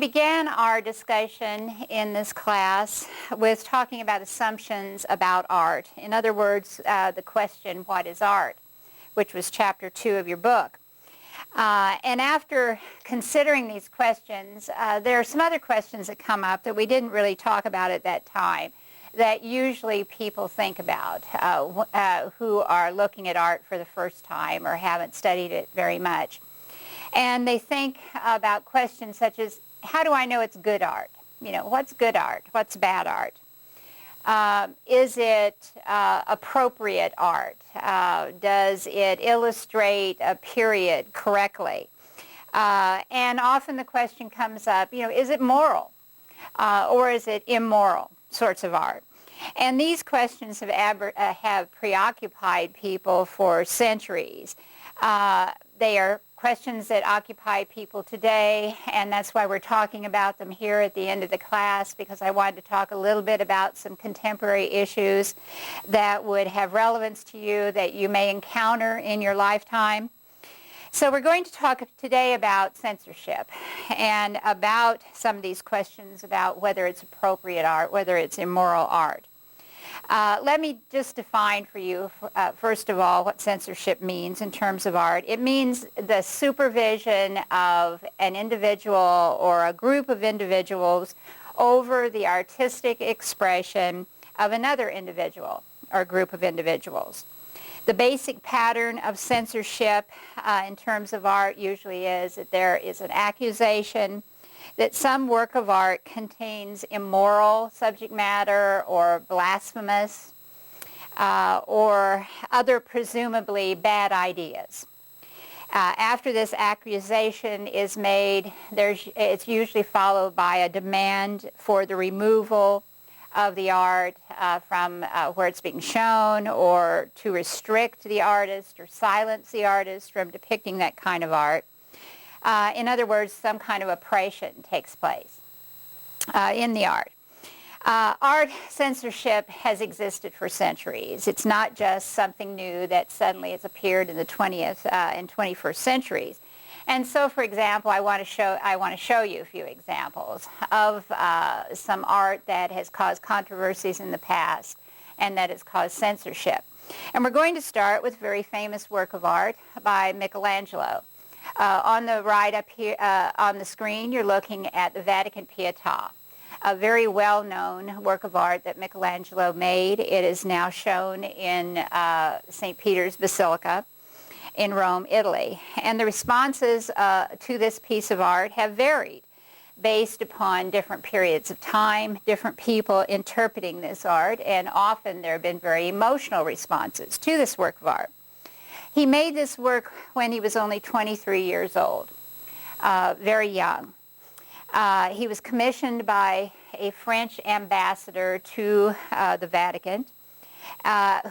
began our discussion in this class with talking about assumptions about art. In other words, the question, what is art? Which was chapter 2 of your book. And after considering these questions, there are some other questions that come up that we didn't really talk about at that time that usually people think about who are looking at art for the first time or haven't studied it very much. And they think about questions such as, how do I know it's good art? You know, what's good art? What's bad art? Is it appropriate art? Does it illustrate a period correctly? And often the question comes up, you know, is it moral? Or is it immoral sorts of art? And these questions have preoccupied people for centuries. They are questions that occupy people today, and that's why we're talking about them here at the end of the class, because I wanted to talk a little bit about some contemporary issues that would have relevance to you that you may encounter in your lifetime. So we're going to talk today about censorship and about some of these questions about whether it's appropriate art, whether it's immoral art. Let me just define for you, first of all, what censorship means in terms of art. It means the supervision of an individual or a group of individuals over the artistic expression of another individual or group of individuals. The basic pattern of censorship in terms of art usually is that there is an accusation that some work of art contains immoral subject matter or blasphemous or other presumably bad ideas. After this accusation is made, it's usually followed by a demand for the removal of the art from where it's being shown, or to restrict the artist or silence the artist from depicting that kind of art. In other words, some kind of oppression takes place in the art. Art censorship has existed for centuries. It's not just something new that suddenly has appeared in the 20th and 21st centuries. And so, for example, I want to show you a few examples of some art that has caused controversies in the past and that has caused censorship. And we're going to start with a very famous work of art by Michelangelo. On the right up here on the screen, you're looking at the Vatican Pietà, a very well-known work of art that Michelangelo made. It is now shown in St. Peter's Basilica in Rome, Italy. And the responses to this piece of art have varied based upon different periods of time, different people interpreting this art, and often there have been very emotional responses to this work of art. He made this work when he was only 23 years old, very young. He was commissioned by a French ambassador to the Vatican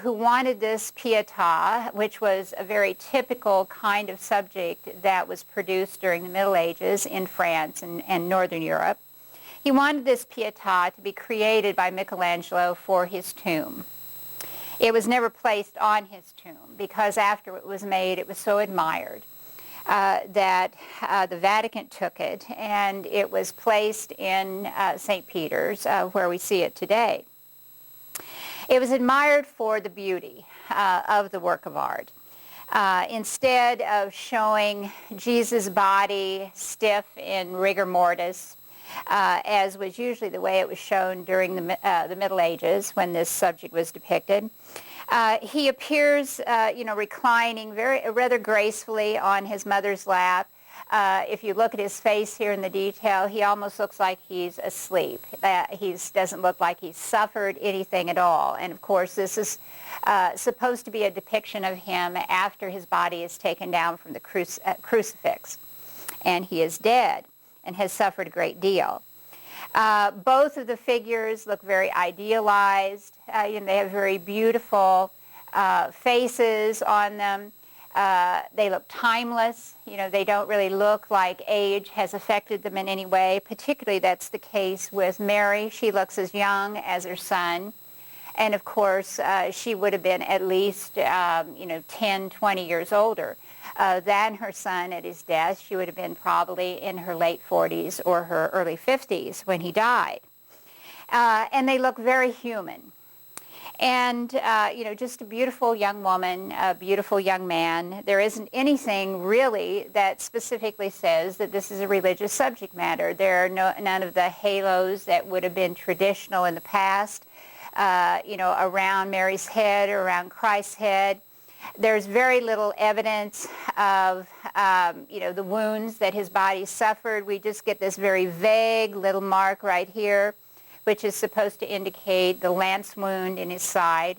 who wanted this Pietà, which was a very typical kind of subject that was produced during the Middle Ages in France and Northern Europe. He wanted this Pietà to be created by Michelangelo for his tomb. It was never placed on his tomb because after it was made, it was so admired that the Vatican took it, and it was placed in St. Peter's, where we see it today. It was admired for the beauty of the work of art. Instead of showing Jesus' body stiff in rigor mortis, as was usually the way it was shown during the Middle Ages when this subject was depicted. He appears, reclining rather gracefully on his mother's lap. If you look at his face here in the detail, he almost looks like he's asleep. He doesn't look like he's suffered anything at all. And of course, this is supposed to be a depiction of him after his body is taken down from the crucifix, and he is dead and has suffered a great deal. Both of the figures look very idealized. They have very beautiful faces on them. They look timeless. They don't really look like age has affected them in any way. Particularly, that's the case with Mary. She looks as young as her son. And of course, she would have been at least, 10, 20 years older than her son at his death. She would have been probably in her late 40s or her early 50s when he died. And they look very human. And, just a beautiful young woman, a beautiful young man. There isn't anything really that specifically says that this is a religious subject matter. There are none of the halos that would have been traditional in the past, around Mary's head or around Christ's head. There's very little evidence of, the wounds that his body suffered. We just get this very vague little mark right here, which is supposed to indicate the lance wound in his side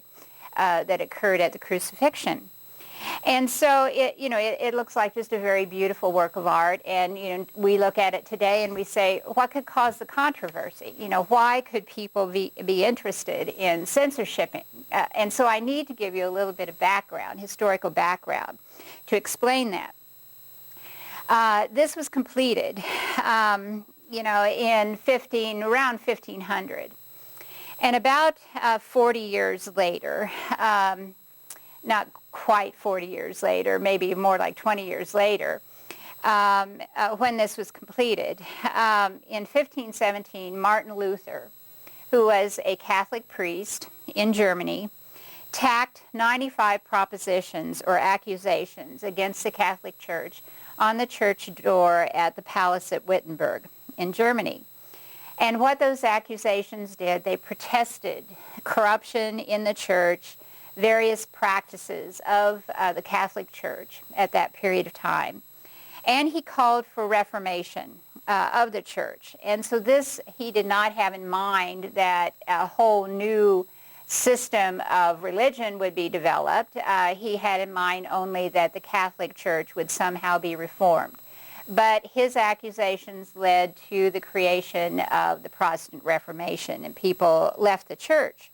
that occurred at the crucifixion. And so it looks like just a very beautiful work of art. And we look at it today and we say, what could cause the controversy? Why could people be interested in censorship? And so I need to give you a little bit of background, historical background, to explain that. This was completed in around 1500. And about 40 years later, not quite 40 years later, maybe more like 20 years later, when this was completed, in 1517, Martin Luther, who was a Catholic priest in Germany, tacked 95 propositions or accusations against the Catholic Church on the church door at the palace at Wittenberg in Germany. And what those accusations did, they protested corruption in the church, various practices of the Catholic Church at that period of time. And he called for reformation of the church. And so this, he did not have in mind that a whole new system of religion would be developed. He had in mind only that the Catholic Church would somehow be reformed. But his accusations led to the creation of the Protestant Reformation, and people left the church.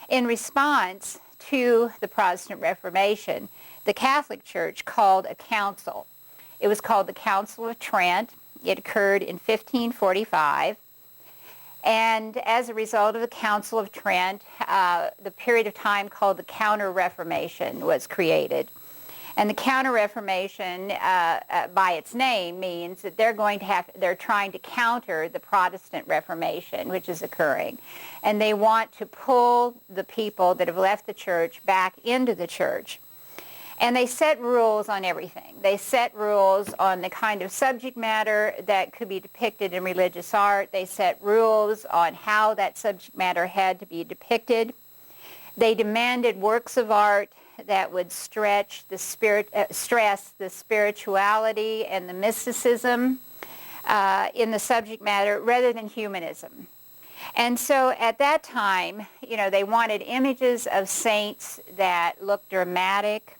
In response to the Protestant Reformation, the Catholic Church called a council. It was called the Council of Trent. It occurred in 1545. And as a result of the Council of Trent, the period of time called the Counter-Reformation was created. And the Counter-Reformation, by its name, means that they're trying to counter the Protestant Reformation, which is occurring. And they want to pull the people that have left the church back into the church. And they set rules on everything. They set rules on the kind of subject matter that could be depicted in religious art. They set rules on how that subject matter had to be depicted. They demanded works of art that would stress the spirituality and the mysticism in the subject matter rather than humanism. And so at that time, they wanted images of saints that looked dramatic.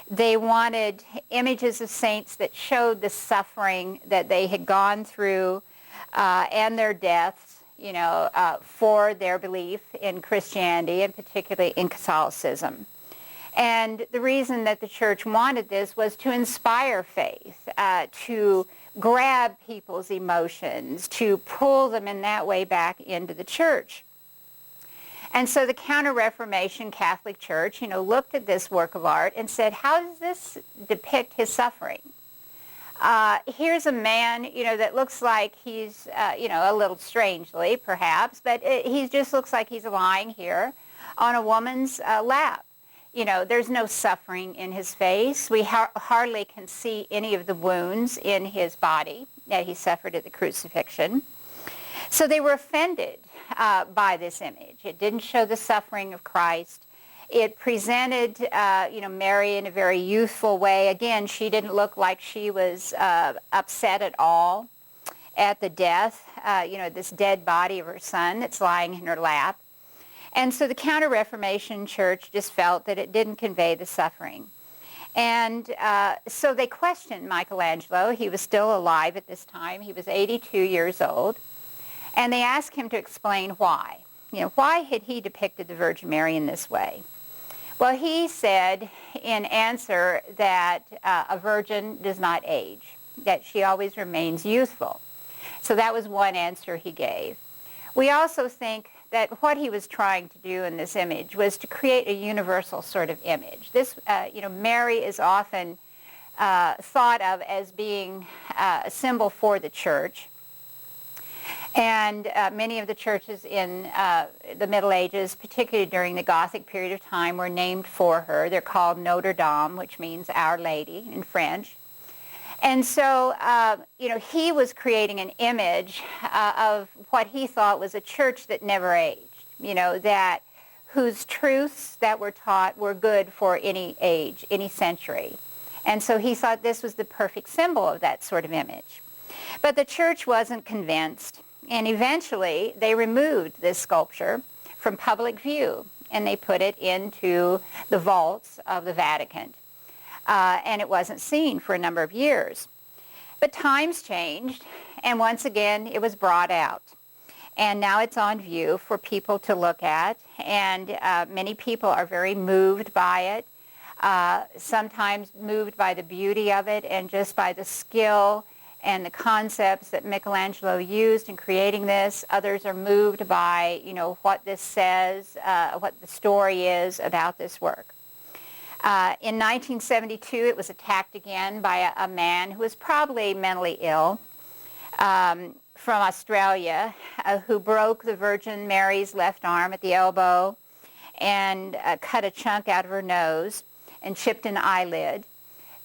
They wanted images of saints that showed the suffering that they had gone through and their deaths, for their belief in Christianity and particularly in Catholicism. And the reason that the church wanted this was to inspire faith, to grab people's emotions, to pull them in that way back into the church. And so the Counter-Reformation Catholic Church, looked at this work of art and said, how does this depict his suffering? Here's a man, that looks like he's, a little strangely perhaps, but he just looks like he's lying here on a woman's lap. There's no suffering in his face. We hardly can see any of the wounds in his body that he suffered at the crucifixion. So they were offended by this image. It didn't show the suffering of Christ. It presented, Mary in a very youthful way. Again, she didn't look like she was upset at all at the death, this dead body of her son that's lying in her lap. And so the Counter-Reformation Church just felt that it didn't convey the suffering. And so they questioned Michelangelo. He was still alive at this time. He was 82 years old. And they asked him to explain why. Why had he depicted the Virgin Mary in this way? Well, he said in answer that a virgin does not age, that she always remains youthful. So that was one answer he gave. We also think that what he was trying to do in this image was to create a universal sort of image. This, Mary is often thought of as being a symbol for the church. And many of the churches in the Middle Ages, particularly during the Gothic period of time, were named for her. They're called Notre Dame, which means Our Lady in French. And so, he was creating an image of what he thought was a church that never aged, that whose truths that were taught were good for any age, any century. And so he thought this was the perfect symbol of that sort of image. But the church wasn't convinced, and eventually they removed this sculpture from public view, and they put it into the vaults of the Vatican. And it wasn't seen for a number of years. But times changed, and once again it was brought out. And now it's on view for people to look at, and many people are very moved by it, sometimes moved by the beauty of it and just by the skill and the concepts that Michelangelo used in creating this. Others are moved by, what this says, what the story is about this work. In 1972, it was attacked again by a man who was probably mentally ill from Australia, who broke the Virgin Mary's left arm at the elbow and cut a chunk out of her nose and chipped an eyelid.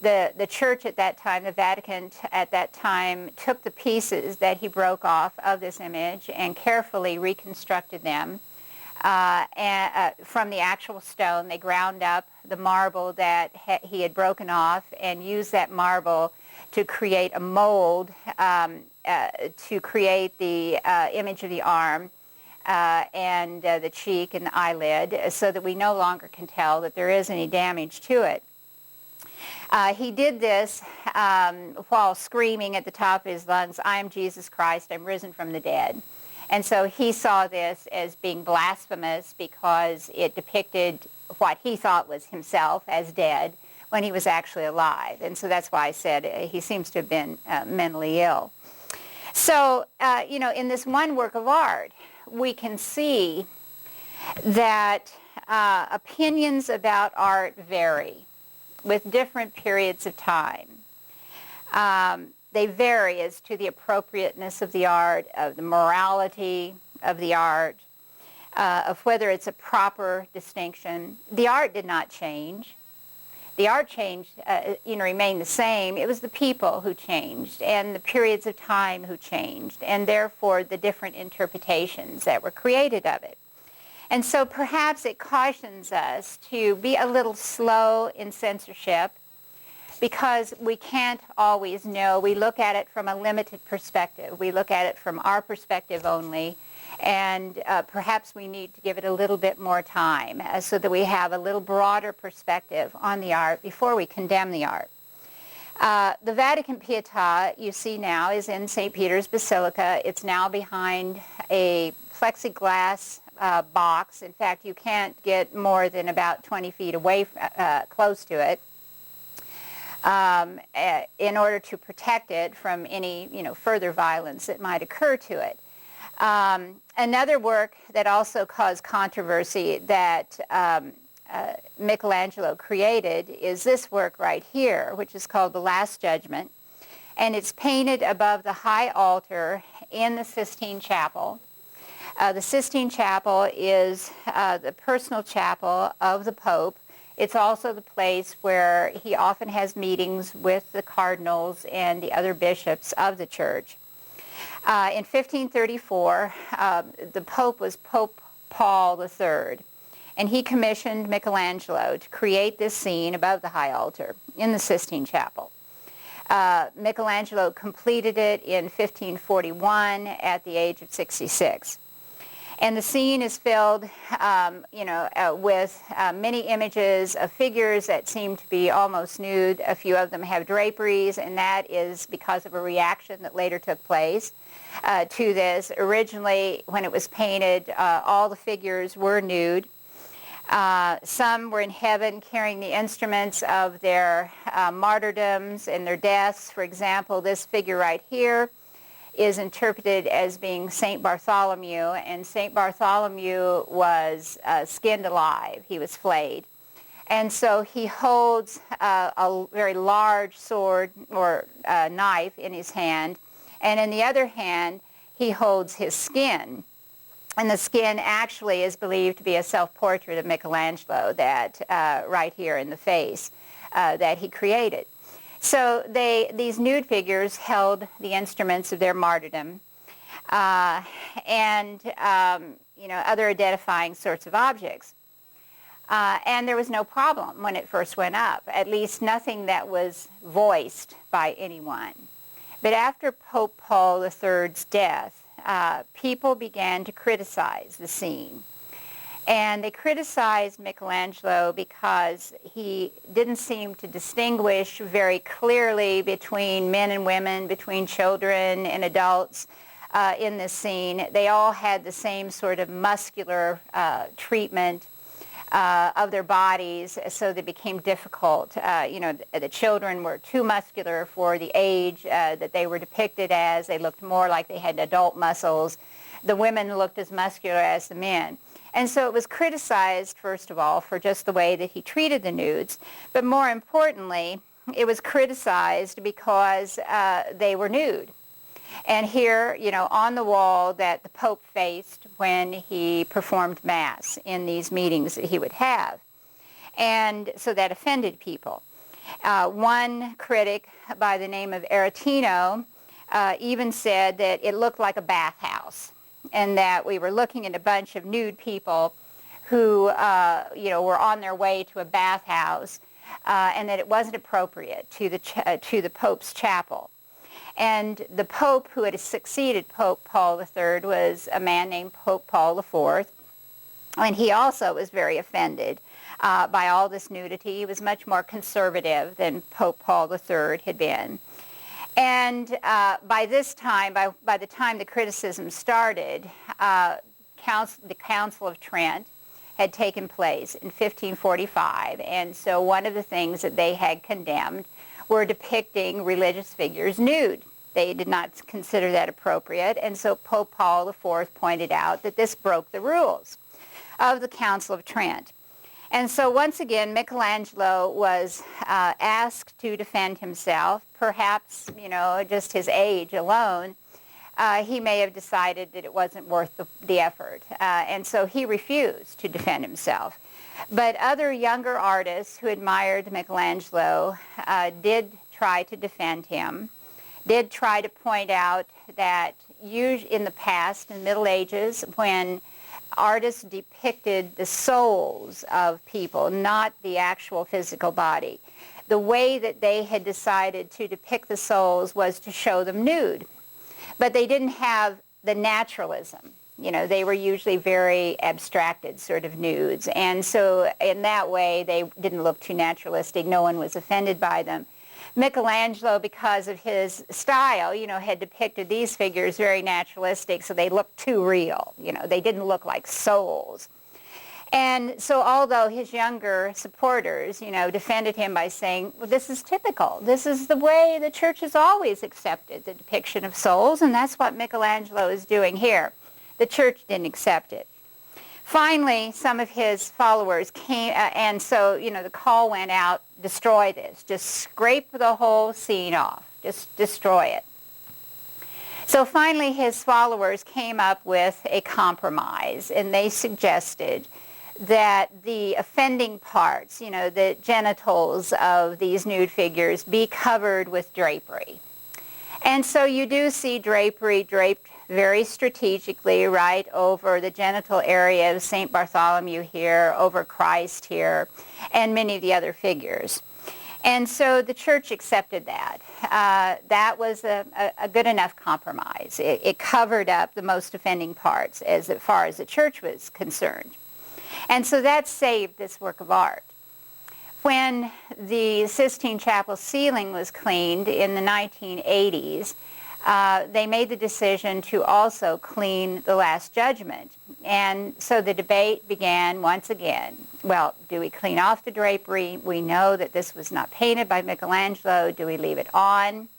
The church at that time, the Vatican at that time, took the pieces that he broke off of this image and carefully reconstructed them. From the actual stone. They ground up the marble that he had broken off and used that marble to create a mold to create the image of the arm and the cheek and the eyelid, so that we no longer can tell that there is any damage to it. He did this while screaming at the top of his lungs, "I am Jesus Christ, I'm risen from the dead." And so he saw this as being blasphemous because it depicted what he thought was himself as dead when he was actually alive. And so that's why I said he seems to have been mentally ill. So, in this one work of art, we can see that opinions about art vary with different periods of time. They vary as to the appropriateness of the art, of the morality of the art, of whether it's a proper distinction. The art did not change. The art changed, remained the same. It was the people who changed and the periods of time who changed, and therefore the different interpretations that were created of it. And so perhaps it cautions us to be a little slow in censorship, because we can't always know. We look at it from a limited perspective. We look at it from our perspective only, and perhaps we need to give it a little bit more time so that we have a little broader perspective on the art before we condemn the art. The Vatican Pietà, you see now, is in St. Peter's Basilica. It's now behind a plexiglass box. In fact, you can't get more than about 20 feet away, close to it. In order to protect it from any, further violence that might occur to it. Another work that also caused controversy that Michelangelo created is this work right here, which is called The Last Judgment, and it's painted above the high altar in the Sistine Chapel. The Sistine Chapel is the personal chapel of the Pope. It's also the place where he often has meetings with the cardinals and the other bishops of the church. In 1534, the Pope was Pope Paul III, and he commissioned Michelangelo to create this scene above the high altar in the Sistine Chapel. Michelangelo completed it in 1541 at the age of 66. And the scene is filled, with many images of figures that seem to be almost nude. A few of them have draperies, and that is because of a reaction that later took place to this. Originally, when it was painted, all the figures were nude. Some were in heaven carrying the instruments of their martyrdoms and their deaths. For example, this figure right here is interpreted as being St. Bartholomew, and St. Bartholomew was skinned alive. He was flayed. And so he holds a very large sword or knife in his hand, and in the other hand he holds his skin. And the skin actually is believed to be a self-portrait of Michelangelo, that right here in the face, that he created. So these nude figures held the instruments of their martyrdom and other identifying sorts of objects. And there was no problem when it first went up, at least nothing that was voiced by anyone. But after Pope Paul III's death, people began to criticize the scene. And they criticized Michelangelo because he didn't seem to distinguish very clearly between men and women, between children and adults in this scene. They all had the same sort of muscular treatment of their bodies, so they became difficult. The children were too muscular for the age that they were depicted as. They looked more like they had adult muscles. The women looked as muscular as the men. And so it was criticized, first of all, for just the way that he treated the nudes, but more importantly, it was criticized because they were nude. And here, on the wall that the Pope faced when he performed Mass in these meetings that he would have. And so that offended people. One critic by the name of Aretino even said that it looked like a bathhouse, and that we were looking at a bunch of nude people who, were on their way to a bathhouse, and that it wasn't appropriate to the Pope's chapel. And the Pope who had succeeded Pope Paul III was a man named Pope Paul IV, and he also was very offended by all this nudity. He was much more conservative than Pope Paul III had been. And by this time, by the time the criticism started, the Council of Trent had taken place in 1545, and so one of the things that they had condemned were depicting religious figures nude. They did not consider that appropriate, and so Pope Paul IV pointed out that this broke the rules of the Council of Trent. And so once again, Michelangelo was asked to defend himself. Perhaps, just his age alone, he may have decided that it wasn't worth the effort. And so he refused to defend himself. But other younger artists who admired Michelangelo did try to defend him, did try to point out that in the past, in the Middle Ages, when artists depicted the souls of people, not the actual physical body, the way that they had decided to depict the souls was to show them nude. But they didn't have the naturalism. They were usually very abstracted sort of nudes. And so in that way, they didn't look too naturalistic. No one was offended by them. Michelangelo, because of his style, had depicted these figures very naturalistic, so they looked too real. They didn't look like souls. And so although his younger supporters, defended him by saying, well, this is typical. This is the way the church has always accepted the depiction of souls, and that's what Michelangelo is doing here. The church didn't accept it. Finally, some of his followers came, and so, the call went out, destroy this. Just scrape the whole scene off. Just destroy it. So finally, his followers came up with a compromise, and they suggested that the offending parts, the genitals of these nude figures, be covered with drapery. And so you do see drapery draped very strategically right over the genital area of St. Bartholomew here, over Christ here, and many of the other figures. And so the church accepted that. That was a good enough compromise. It covered up the most offending parts as far as the church was concerned. And so that saved this work of art. When the Sistine Chapel ceiling was cleaned in the 1980s, they made the decision to also clean the Last Judgment. And so the debate began once again. Well, do we clean off the drapery? We know that this was not painted by Michelangelo. Do we leave it on?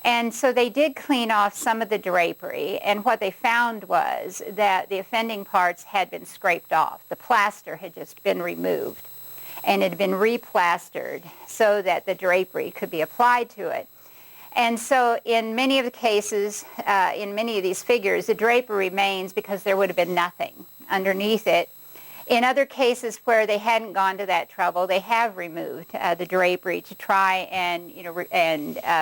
And so they did clean off some of the drapery, and what they found was that the offending parts had been scraped off. The plaster had just been removed. and it had been replastered so that the drapery could be applied to it. And so in many of the cases, in many of these figures, the drapery remains because there would have been nothing underneath it. In other cases where they hadn't gone to that trouble, they have removed the drapery to try and,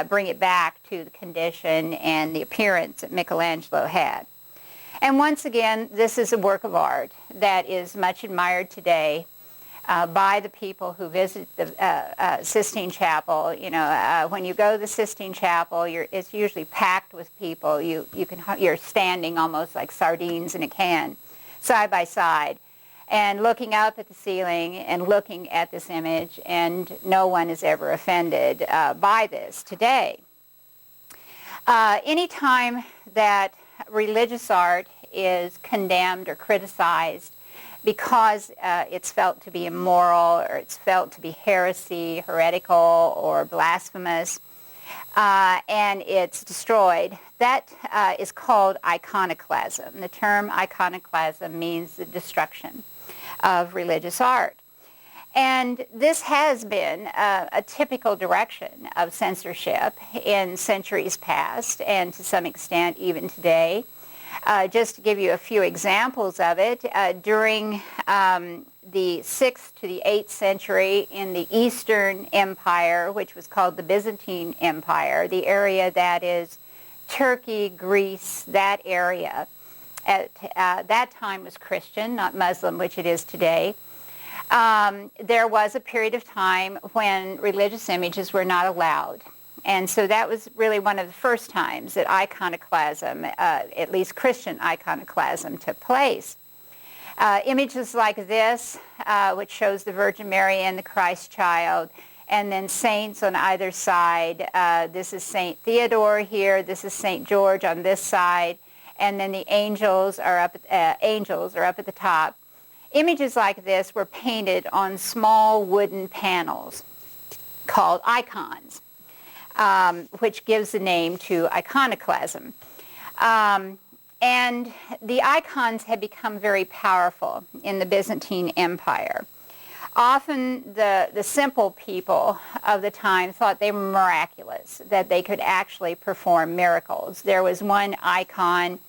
bring it back to the condition and the appearance that Michelangelo had. And once again, this is a work of art that is much admired today by the people who visit the Sistine Chapel. When you go to the Sistine Chapel, it's usually packed with people. You're standing almost like sardines in a can, side by side, and looking up at the ceiling and looking at this image, and no one is ever offended by this today. Any time that religious art is condemned or criticized because it's felt to be immoral, or it's felt to be heresy, heretical, or blasphemous, and it's destroyed, that is called iconoclasm. The term iconoclasm means the destruction of religious art. And this has been a typical direction of censorship in centuries past, and to some extent even today. Just to give you a few examples of it, during the 6th to the 8th century in the Eastern Empire, which was called the Byzantine Empire, the area that is Turkey, Greece, that area, at that time was Christian, not Muslim, which it is today. There was a period of time when religious images were not allowed. And so that was really one of the first times that iconoclasm, at least Christian iconoclasm, took place. Images like this, which shows the Virgin Mary and the Christ child, and then saints on either side. This is St. Theodore here. This is St. George on this side. And then the angels are up at the top. Images like this were painted on small wooden panels called icons, which gives the name to iconoclasm. And the icons had become very powerful in the Byzantine Empire. Often the simple people of the time thought they were miraculous, that they could actually perform miracles. There was one icon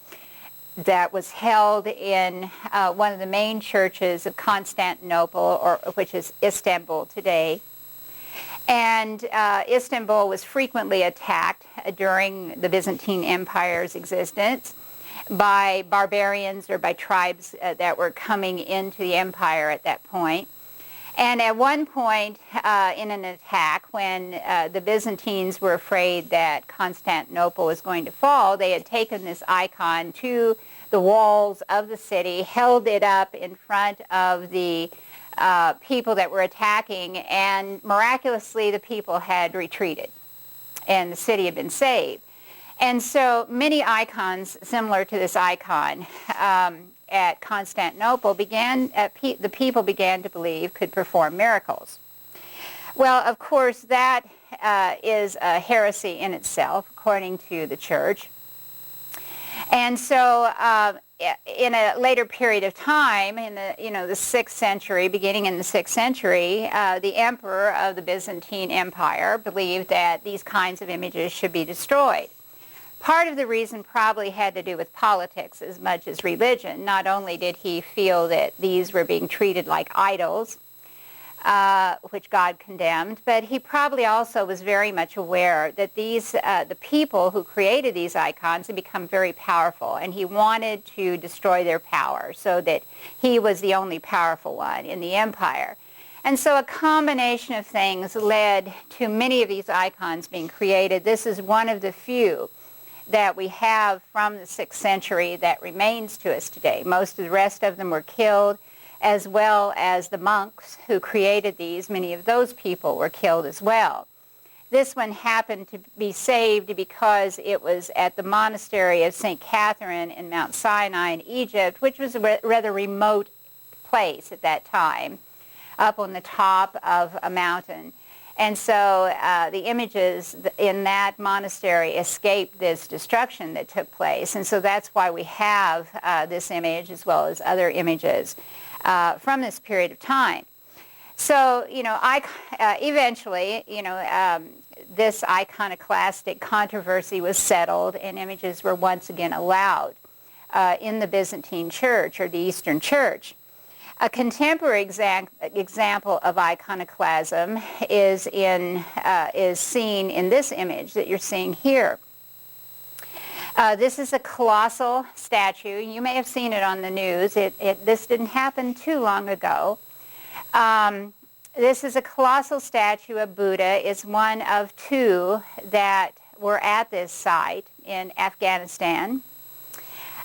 that was held in one of the main churches of Constantinople, which is Istanbul today. And Istanbul was frequently attacked during the Byzantine Empire's existence by barbarians or by tribes that were coming into the empire at that point. And at one point in an attack, when the Byzantines were afraid that Constantinople was going to fall, they had taken this icon to the walls of the city, held it up in front of the people that were attacking, and miraculously the people had retreated and the city had been saved. And so many icons similar to this icon at Constantinople the people began to believe could perform miracles. Well, of course, that is a heresy in itself, according to the church. And so in a later period of time, in the 6th century, beginning in the 6th century, the emperor of the Byzantine Empire believed that these kinds of images should be destroyed. Part of the reason probably had to do with politics as much as religion. Not only did he feel that these were being treated like idols, which God condemned, but he probably also was very much aware that the people who created these icons had become very powerful, and he wanted to destroy their power so that he was the only powerful one in the empire. And so a combination of things led to many of these icons being created. This is one of the few that we have from the 6th century that remains to us today. Most of the rest of them were killed, as well as the monks who created these. Many of those people were killed as well. This one happened to be saved because it was at the monastery of St. Catherine in Mount Sinai in Egypt, which was a rather remote place at that time, up on the top of a mountain. And so the images in that monastery escaped this destruction that took place. And so that's why we have this image as well as other images from this period of time. So, eventually, this iconoclastic controversy was settled and images were once again allowed in the Byzantine Church or the Eastern Church. A contemporary example of iconoclasm is seen in this image that you're seeing here. This is a colossal statue. You may have seen it on the news. This didn't happen too long ago. This is a colossal statue of Buddha. It's one of two that were at this site in Afghanistan.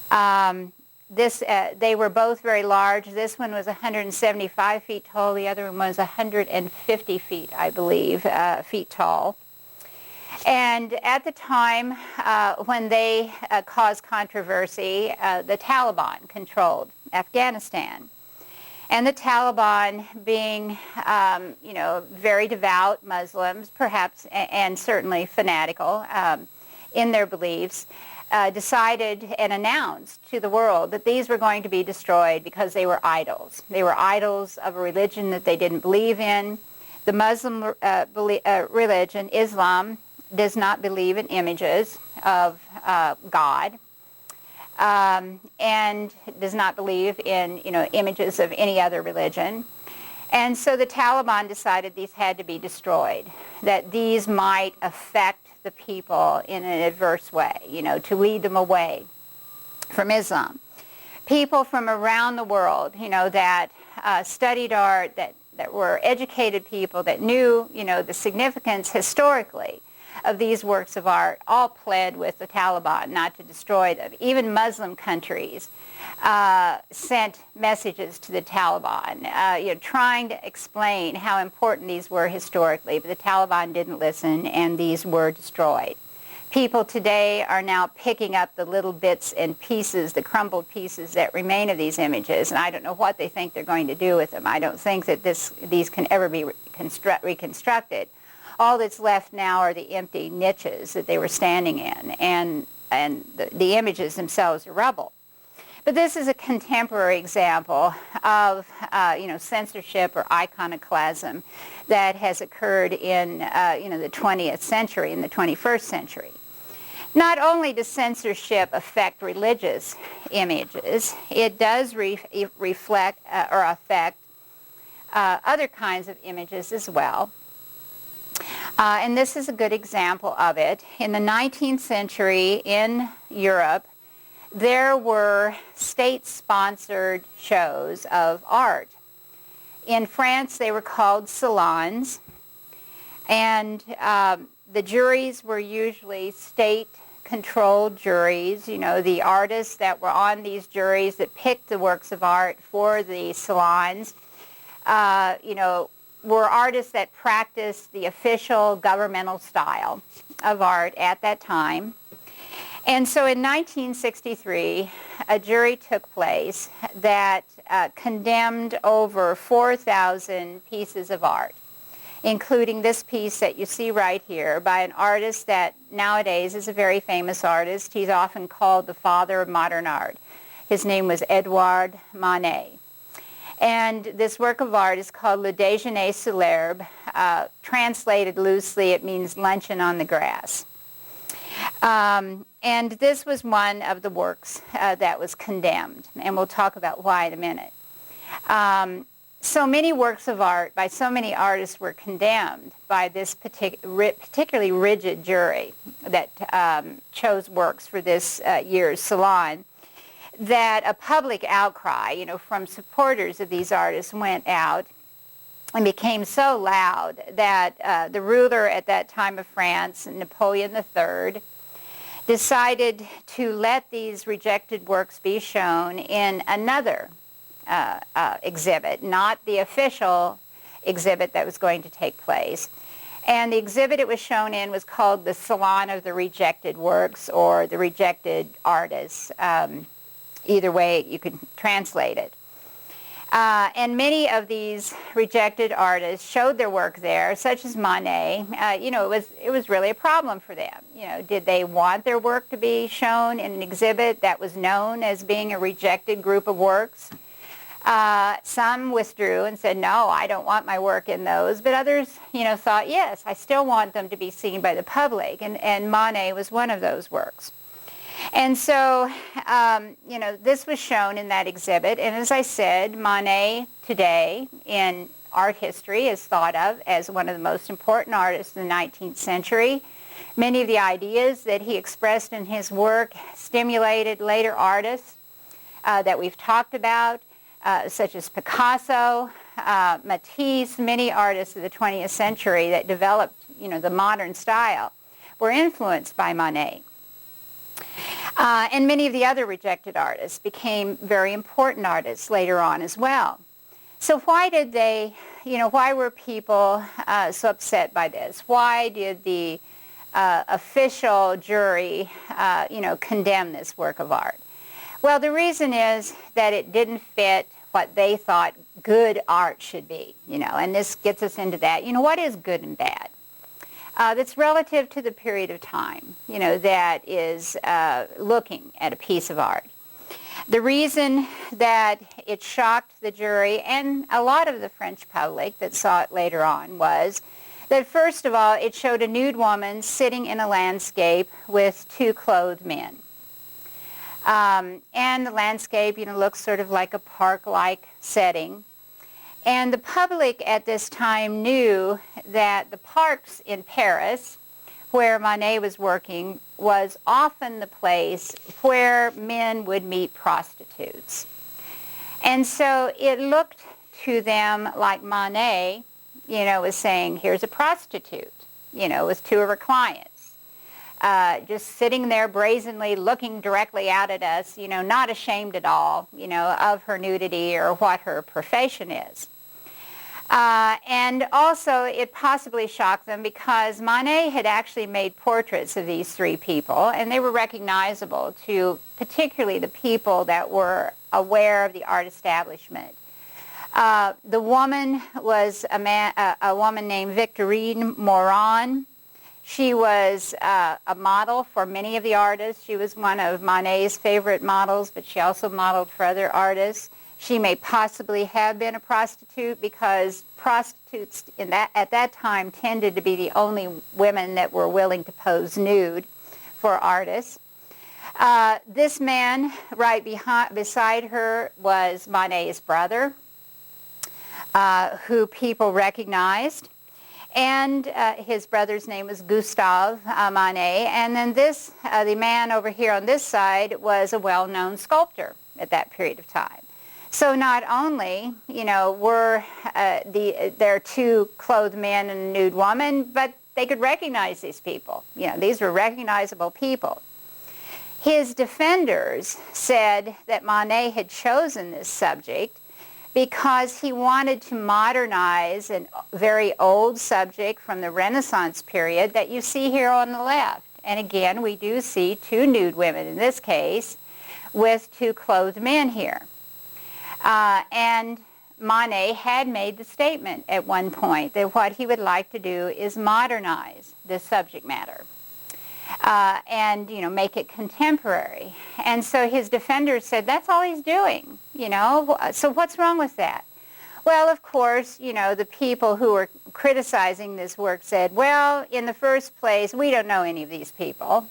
They were both very large. This one was 175 feet tall. The other one was 150 feet, I believe, feet tall. And at the time when they caused controversy, the Taliban controlled Afghanistan. And the Taliban, being, very devout Muslims, perhaps, and certainly fanatical in their beliefs, decided and announced to the world that these were going to be destroyed because they were idols. They were idols of a religion that they didn't believe in. The Muslim religion, Islam, does not believe in images of God and does not believe in images of any other religion. And so the Taliban decided these had to be destroyed, that these might affect the people in an adverse way, to lead them away from Islam. People from around the world, that studied art, that were educated people, that knew, the significance historically of these works of art, all pled with the Taliban not to destroy them. Even Muslim countries sent messages to the Taliban, trying to explain how important these were historically, but the Taliban didn't listen, and these were destroyed. People today are now picking up the little bits and pieces, the crumbled pieces that remain of these images, and I don't know what they think they're going to do with them. I don't think that these can ever be reconstructed. All that's left now are the empty niches that they were standing in, and the images themselves are rubble. But this is a contemporary example of, censorship or iconoclasm that has occurred in, the 20th century, in the 21st century. Not only does censorship affect religious images, it does reflect or affect other kinds of images as well. And this is a good example of it. In the 19th century in Europe, there were state-sponsored shows of art. In France, they were called salons, and the juries were usually state-controlled juries. The artists that were on these juries that picked the works of art for the salons, were artists that practiced the official governmental style of art at that time. And so in 1963, a jury took place that condemned over 4,000 pieces of art, including this piece that you see right here by an artist that nowadays is a very famous artist. He's often called the father of modern art. His name was Edouard Manet. And this work of art is called Le Déjeuner sous l'herbe. Translated loosely, it means luncheon on the grass. And this was one of the works that was condemned, and we'll talk about why in a minute. So many works of art by so many artists were condemned by this particularly rigid jury that chose works for this year's salon, that a public outcry, from supporters of these artists went out and became so loud that the ruler at that time of France, Napoleon III, decided to let these rejected works be shown in another exhibit, not the official exhibit that was going to take place. And the exhibit it was shown in was called the Salon of the Rejected Works, or the Rejected Artists. Either way you could translate it. And many of these rejected artists showed their work there, such as Monet. It was really a problem for them. Did they want their work to be shown in an exhibit that was known as being a rejected group of works? Some withdrew and said, no, I don't want my work in those. But others, thought, yes, I still want them to be seen by the public. And Monet was one of those works. And so, this was shown in that exhibit. And as I said, Monet today in art history is thought of as one of the most important artists in the 19th century. Many of the ideas that he expressed in his work stimulated later artists that we've talked about, such as Picasso, Matisse. Many artists of the 20th century that developed, the modern style were influenced by Monet. And many of the other rejected artists became very important artists later on as well. So why did they, why were people so upset by this? Why did the official jury, condemn this work of art? Well, the reason is that it didn't fit what they thought good art should be, and this gets us into that. What is good and bad? That's relative to the period of time, that is looking at a piece of art. The reason that it shocked the jury and a lot of the French public that saw it later on was that, first of all, it showed a nude woman sitting in a landscape with two clothed men. And the landscape, looks sort of like a park-like setting. And the public at this time knew that the parks in Paris, where Monet was working, was often the place where men would meet prostitutes. And so it looked to them like Monet, was saying, here's a prostitute, with two of her clients. Just sitting there brazenly looking directly out at us, not ashamed at all, of her nudity or what her profession is. And also it possibly shocked them because Monet had actually made portraits of these three people, and they were recognizable to particularly the people that were aware of the art establishment. The woman was a woman named Victorine Morin. She was a model for many of the artists. She was one of Monet's favorite models, but she also modeled for other artists. She may possibly have been a prostitute because prostitutes at that time tended to be the only women that were willing to pose nude for artists. This man right beside her was Monet's brother, who people recognized. And his brother's name was Gustave Monet. And then the man over here on this side was a well-known sculptor at that period of time. So not only, were there two clothed men and a nude woman, but they could recognize these people. These were recognizable people. His defenders said that Monet had chosen this subject because he wanted to modernize a very old subject from the Renaissance period that you see here on the left. And again, we do see two nude women in this case with two clothed men here. And Monet had made the statement at one point that what he would like to do is modernize this subject matter and, make it contemporary. And so his defenders said, that's all he's doing, so what's wrong with that? Well, of course, the people who were criticizing this work said, well, in the first place, we don't know any of these people.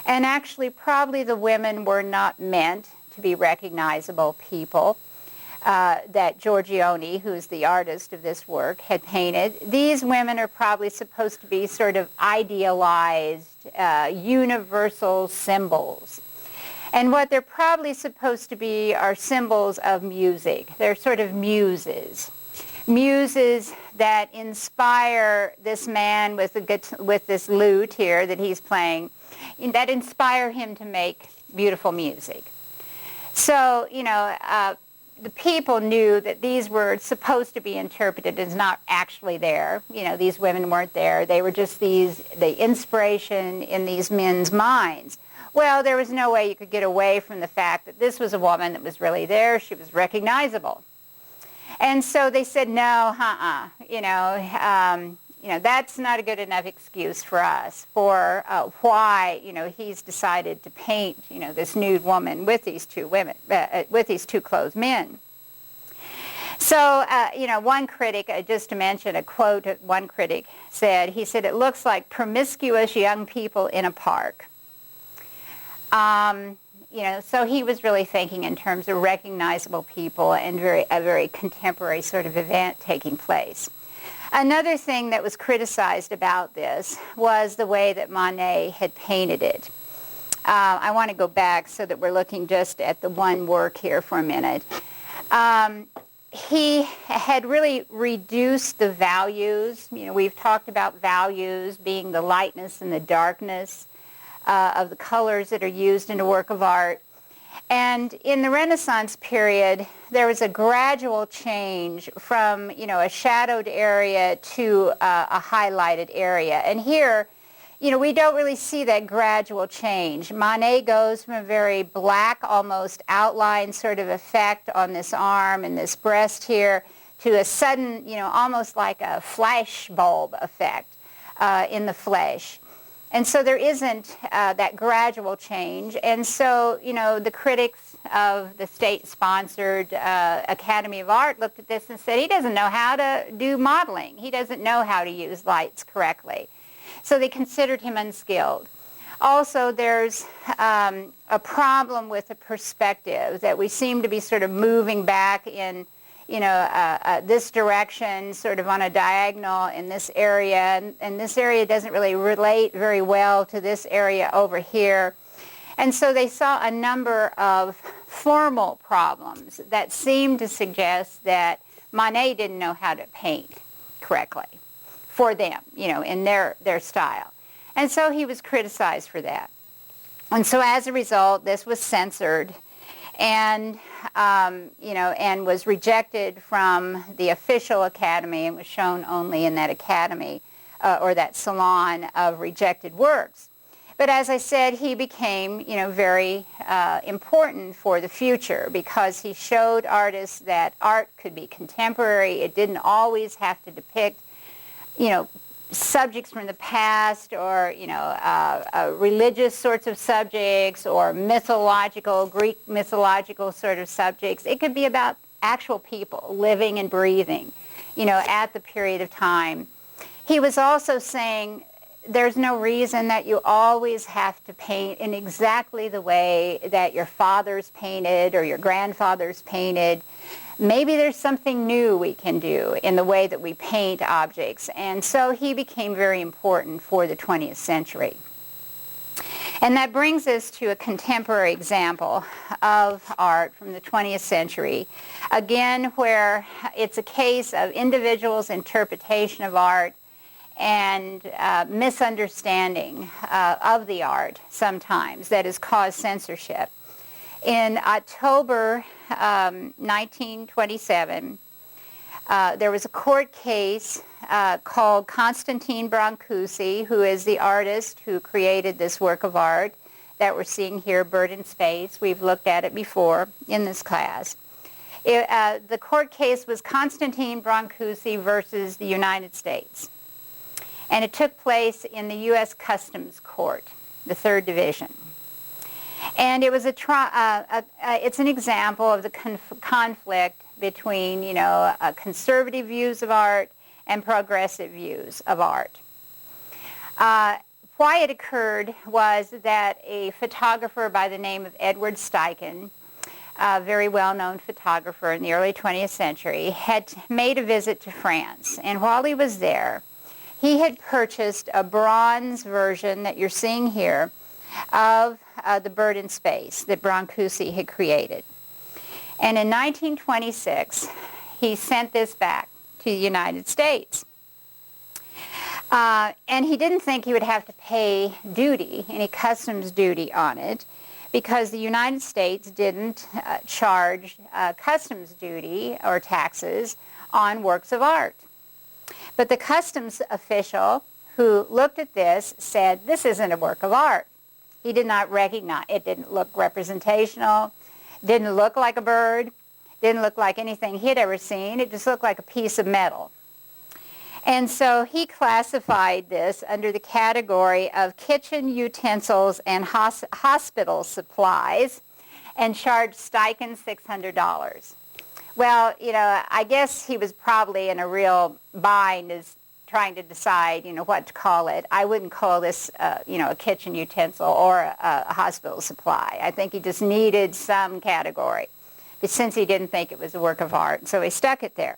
And actually, probably the women were not meant to be recognizable people that Giorgione, who's the artist of this work, had painted. These women are probably supposed to be sort of idealized, universal symbols. And what they're probably supposed to be are symbols of music. They're sort of muses. Muses that inspire this man with this lute here that he's playing, that inspire him to make beautiful music. So, the people knew that these were supposed to be interpreted as not actually there. These women weren't there. They were just the inspiration in these men's minds. Well, there was no way you could get away from the fact that this was a woman that was really there. She was recognizable. And so they said, no, that's not a good enough excuse for us for why, he's decided to paint, this nude woman with these two women, with these two clothed men. So, one critic, just to mention a quote that one critic said, he said, "It looks like promiscuous young people in a park." So he was really thinking in terms of recognizable people and a very contemporary sort of event taking place. Another thing that was criticized about this was the way that Monet had painted it. I want to go back so that we're looking just at the one work here for a minute. He had really reduced the values. We've talked about values being the lightness and the darkness of the colors that are used in a work of art. And in the Renaissance period, there was a gradual change from, a shadowed area to a highlighted area. And here, we don't really see that gradual change. Monet goes from a very black, almost outline sort of effect on this arm and this breast here to a sudden, almost like a flash bulb effect in the flesh. And so there isn't that gradual change. And so, the critics of the state-sponsored Academy of Art looked at this and said, he doesn't know how to do modeling. He doesn't know how to use lights correctly. So they considered him unskilled. Also, there's a problem with the perspective, that we seem to be sort of moving back in this direction, sort of on a diagonal in this area, and this area doesn't really relate very well to this area over here. And so they saw a number of formal problems that seemed to suggest that Monet didn't know how to paint correctly for them, in their style. And so he was criticized for that. And so as a result, this was censored and and was rejected from the official academy and was shown only in that academy or that salon of rejected works. But as I said, he became, very important for the future because he showed artists that art could be contemporary. It didn't always have to depict, subjects from the past or, religious sorts of subjects or Greek mythological sort of subjects. It could be about actual people living and breathing, at the period of time. He was also saying there's no reason that you always have to paint in exactly the way that your fathers painted or your grandfathers painted. Maybe there's something new we can do in the way that we paint objects. And so he became very important for the 20th century. And that brings us to a contemporary example of art from the 20th century, again, where it's a case of individuals' interpretation of art and misunderstanding of the art sometimes that has caused censorship. In October 1927, there was a court case called Constantine Brancusi, who is the artist who created this work of art that we're seeing here, Bird in Space. We've looked at it before in this class. The court case was Constantine Brancusi versus the United States. And it took place in the U.S. Customs Court, the 3rd Division. And it was it's an example of the conflict between, conservative views of art and progressive views of art. Why it occurred was that a photographer by the name of Edward Steichen, a very well-known photographer in the early 20th century, had made a visit to France. And while he was there, he had purchased a bronze version that you're seeing here of the Bird in Space that Brancusi had created. And in 1926, he sent this back to the United States. And he didn't think he would have to pay duty, any customs duty on it, because the United States didn't charge customs duty or taxes on works of art. But the customs official who looked at this said, this isn't a work of art. He did not recognize, it didn't look representational, didn't look like a bird, didn't look like anything he'd ever seen. It just looked like a piece of metal. And so he classified this under the category of kitchen utensils and hospital supplies and charged Steichen $600. Well, I guess he was probably in a real bind as trying to decide, what to call it. I wouldn't call this, a kitchen utensil or a hospital supply. I think he just needed some category, but since he didn't think it was a work of art, so he stuck it there.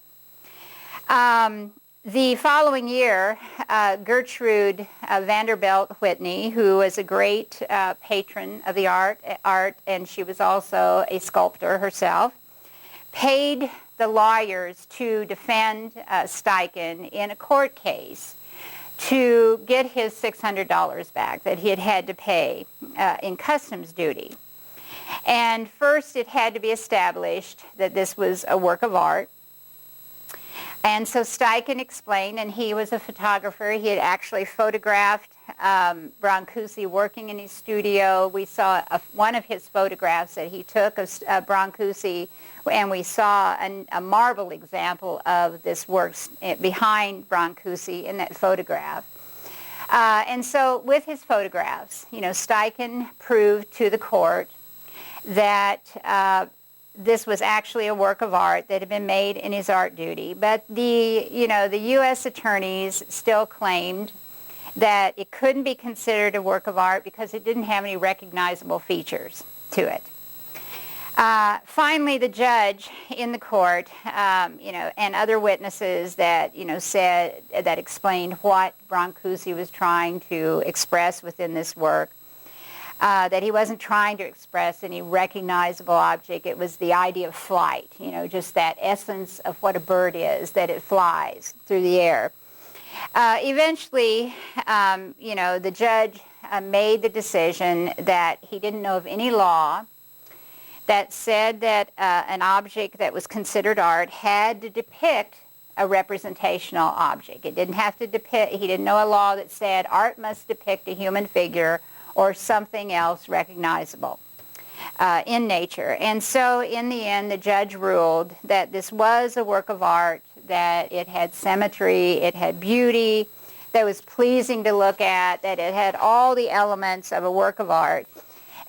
The following year, Gertrude Vanderbilt Whitney, who was a great patron of the art, and she was also a sculptor herself, paid the lawyers to defend Steichen in a court case to get his $600 back that he had had to pay in customs duty. And first it had to be established that this was a work of art. And so Steichen explained, and he was a photographer. He had actually photographed Brancusi working in his studio. We saw one of his photographs that he took of Brancusi, and we saw a marble example of this work behind Brancusi in that photograph. And so with his photographs, Steichen proved to the court that this was actually a work of art that had been made in his art duty. But the U.S. attorneys still claimed that it couldn't be considered a work of art because it didn't have any recognizable features to it. Finally, the judge in the court, and other witnesses that, said, that explained what Brancusi was trying to express within this work, that he wasn't trying to express any recognizable object. It was the idea of flight, just that essence of what a bird is, that it flies through the air. Eventually, the judge made the decision that he didn't know of any law that said that an object that was considered art had to depict a representational object. It didn't have to depict, he didn't know a law that said art must depict a human figure or something else recognizable in nature. And so in the end, the judge ruled that this was a work of art, that it had symmetry, it had beauty, that was pleasing to look at, that it had all the elements of a work of art.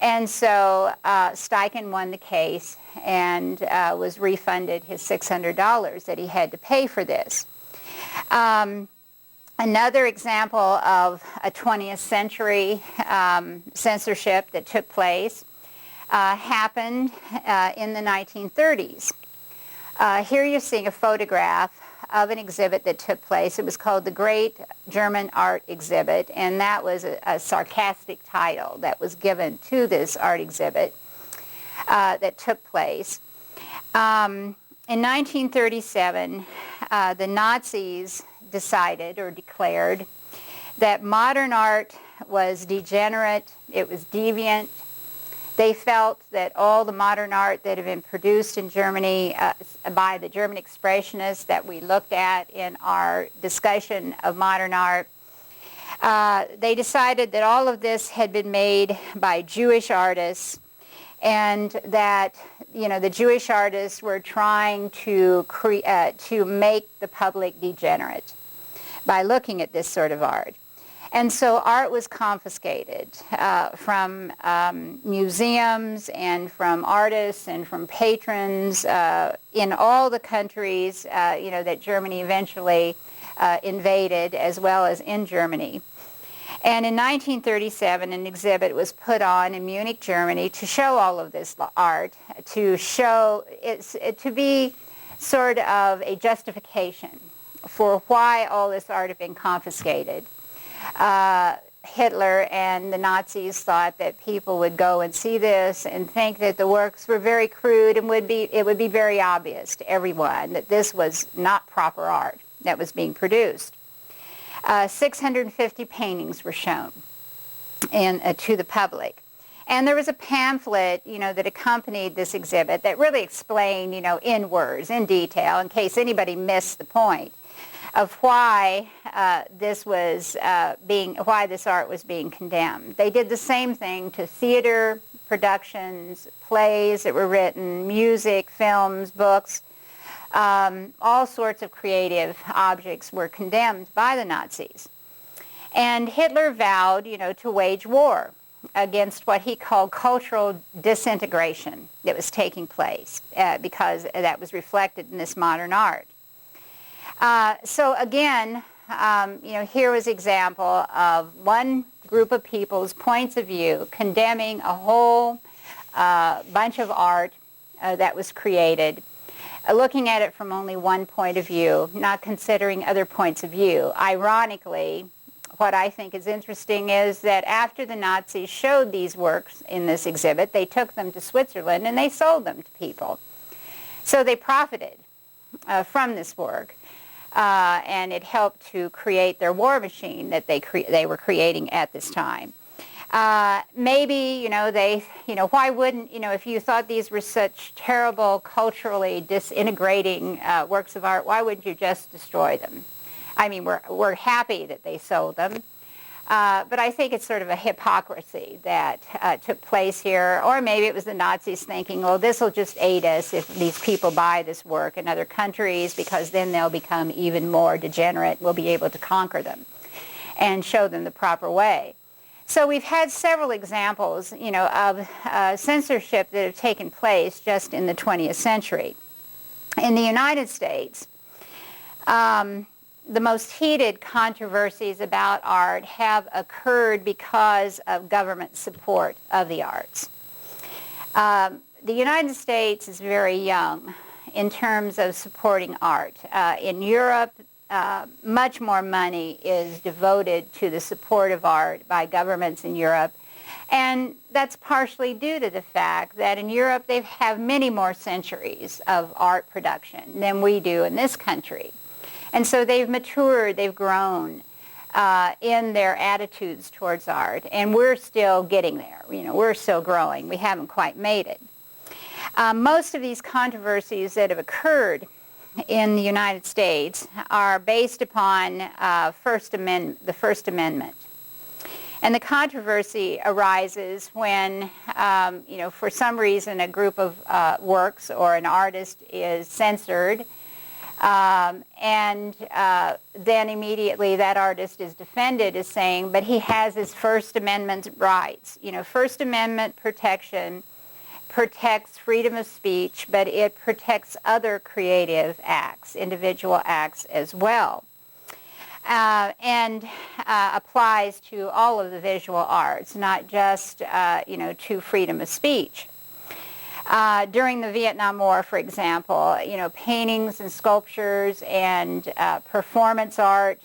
And so Steichen won the case and was refunded his $600 that he had to pay for this. Another example of a 20th century censorship that took place happened in the 1930s. Here you're seeing a photograph of an exhibit that took place. It was called the Great German Art Exhibit, and that was a sarcastic title that was given to this art exhibit that took place. In 1937, the Nazis decided or declared that modern art was degenerate, it was deviant. They felt that all the modern art that had been produced in Germany by the German expressionists that we looked at in our discussion of modern art, they decided that all of this had been made by Jewish artists, and that the Jewish artists were trying to make the public degenerate by looking at this sort of art. And so art was confiscated from museums and from artists and from patrons in all the countries that Germany eventually invaded, as well as in Germany. And in 1937, an exhibit was put on in Munich, Germany, to show all of this art, to show to be sort of a justification for why all this art had been confiscated. Hitler and the Nazis thought that people would go and see this and think that the works were very crude, and it would be very obvious to everyone that this was not proper art that was being produced. 650 paintings were shown to the public. And there was a pamphlet, that accompanied this exhibit that really explained, in words, in detail, in case anybody missed the point of why this art was being condemned. They did the same thing to theater productions, plays that were written, music, films, books. All sorts of creative objects were condemned by the Nazis. And Hitler vowed, to wage war against what he called cultural disintegration that was taking place because that was reflected in this modern art. So again, here was an example of one group of people's points of view condemning a whole bunch of art that was created, looking at it from only one point of view, not considering other points of view. Ironically, what I think is interesting is that after the Nazis showed these works in this exhibit, they took them to Switzerland and they sold them to people. So they profited from this work, and it helped to create their war machine that they were creating at this time. Maybe, why wouldn't, if you thought these were such terrible, culturally disintegrating works of art, why wouldn't you just destroy them? I mean, we're happy that they sold them, but I think it's sort of a hypocrisy that took place here. Or maybe it was the Nazis thinking, well, this will just aid us if these people buy this work in other countries, because then they'll become even more degenerate. We'll be able to conquer them and show them the proper way. So we've had several examples, of censorship that have taken place just in the 20th century. In the United States, the most heated controversies about art have occurred because of government support of the arts. The United States is very young in terms of supporting art. In Europe, much more money is devoted to the support of art by governments in Europe, and that's partially due to the fact that in Europe they have many more centuries of art production than we do in this country. And so they've matured, they've grown in their attitudes towards art, and we're still getting there. We're still growing. We haven't quite made it. Most of these controversies that have occurred in the United States are based upon the First Amendment. And the controversy arises when, for some reason a group of works or an artist is censored, and then immediately that artist is defended as saying, but he has his First Amendment rights. First Amendment protection protects freedom of speech, but it protects other creative acts, individual acts as well, and applies to all of the visual arts, not just, to freedom of speech. During the Vietnam War, for example, paintings and sculptures and performance art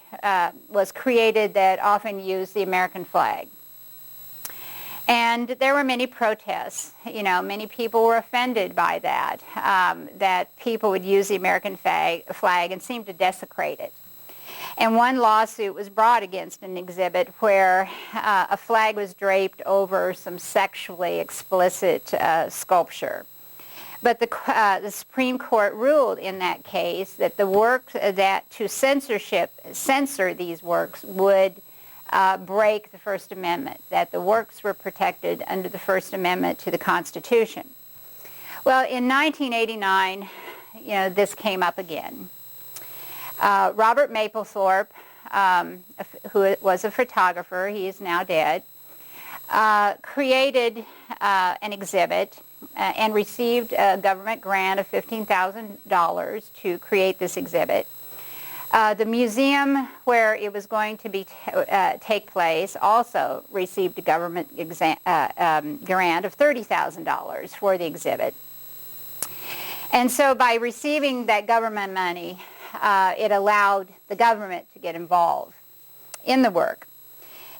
was created that often used the American flag. And there were many protests. Many people were offended by that, that people would use the American flag and seem to desecrate it. And one lawsuit was brought against an exhibit where a flag was draped over some sexually explicit sculpture. But the Supreme Court ruled in that case that the work that to censor these works would break the First Amendment, that the works were protected under the First Amendment to the Constitution. Well, in 1989, this came up again. Robert Mapplethorpe, who was a photographer, he is now dead, created an exhibit and received a government grant of $15,000 to create this exhibit. The museum where it was going to be take place also received a government grant of $30,000 for the exhibit. And so by receiving that government money, it allowed the government to get involved in the work.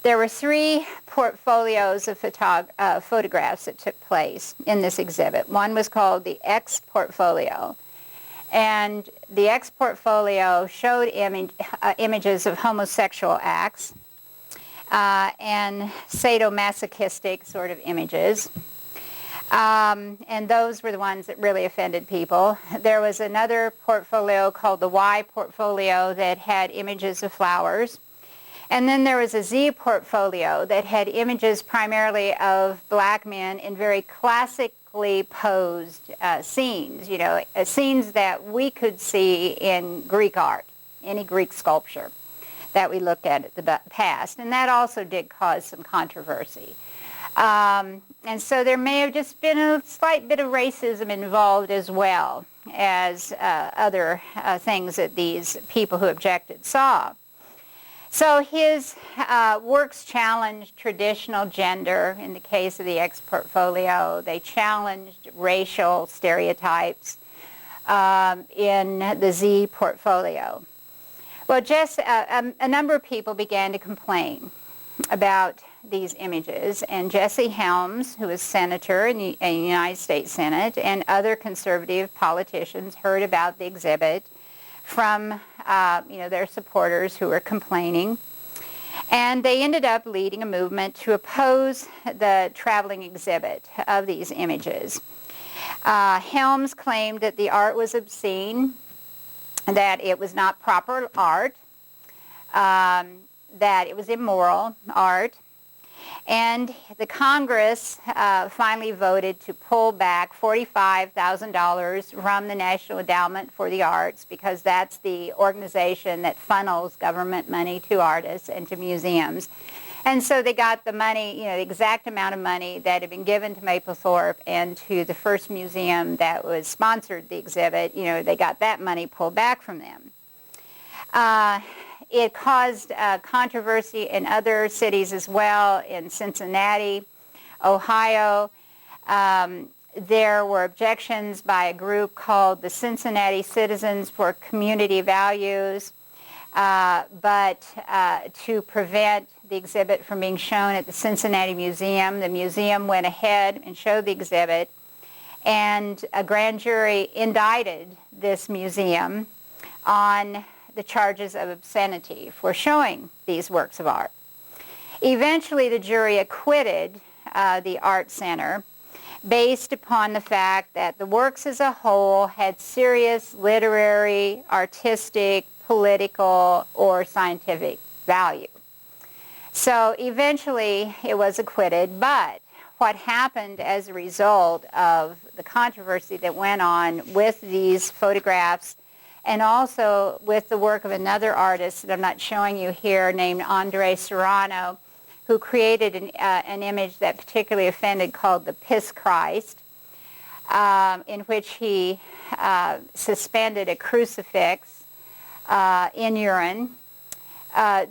There were 3 portfolios of photographs that took place in this exhibit. One was called the X portfolio, and the X portfolio showed images of homosexual acts and sadomasochistic sort of images. And those were the ones that really offended people. There was another portfolio called the Y portfolio that had images of flowers. And then there was a Z portfolio that had images primarily of black men in very classically posed scenes, scenes that we could see in Greek art, any Greek sculpture that we looked at the past. And that also did cause some controversy. And so there may have just been a slight bit of racism involved as well as other things that these people who objected saw. So his works challenged traditional gender in the case of the X portfolio. They challenged racial stereotypes in the Z portfolio. Well, just a number of people began to complain about these images, and Jesse Helms, who was senator in the United States Senate, and other conservative politicians heard about the exhibit from their supporters who were complaining, and they ended up leading a movement to oppose the traveling exhibit of these images. Helms claimed that the art was obscene, that it was not proper art, that it was immoral art, and the Congress finally voted to pull back $45,000 from the National Endowment for the Arts, because that's the organization that funnels government money to artists and to museums. And so they got the money, the exact amount of money that had been given to Mapplethorpe and to the first museum that was sponsored the exhibit. They got that money pulled back from them. It caused controversy in other cities as well. In Cincinnati, Ohio, there were objections by a group called the Cincinnati Citizens for Community Values, but to prevent the exhibit from being shown at the Cincinnati Museum, the museum went ahead and showed the exhibit, and a grand jury indicted this museum on the charges of obscenity for showing these works of art. Eventually, the jury acquitted the Art Center based upon the fact that the works as a whole had serious literary, artistic, political, or scientific value. So eventually it was acquitted, but what happened as a result of the controversy that went on with these photographs, and also with the work of another artist that I'm not showing you here, named Andre Serrano, who created an image that particularly offended called the Piss Christ, in which he suspended a crucifix in urine.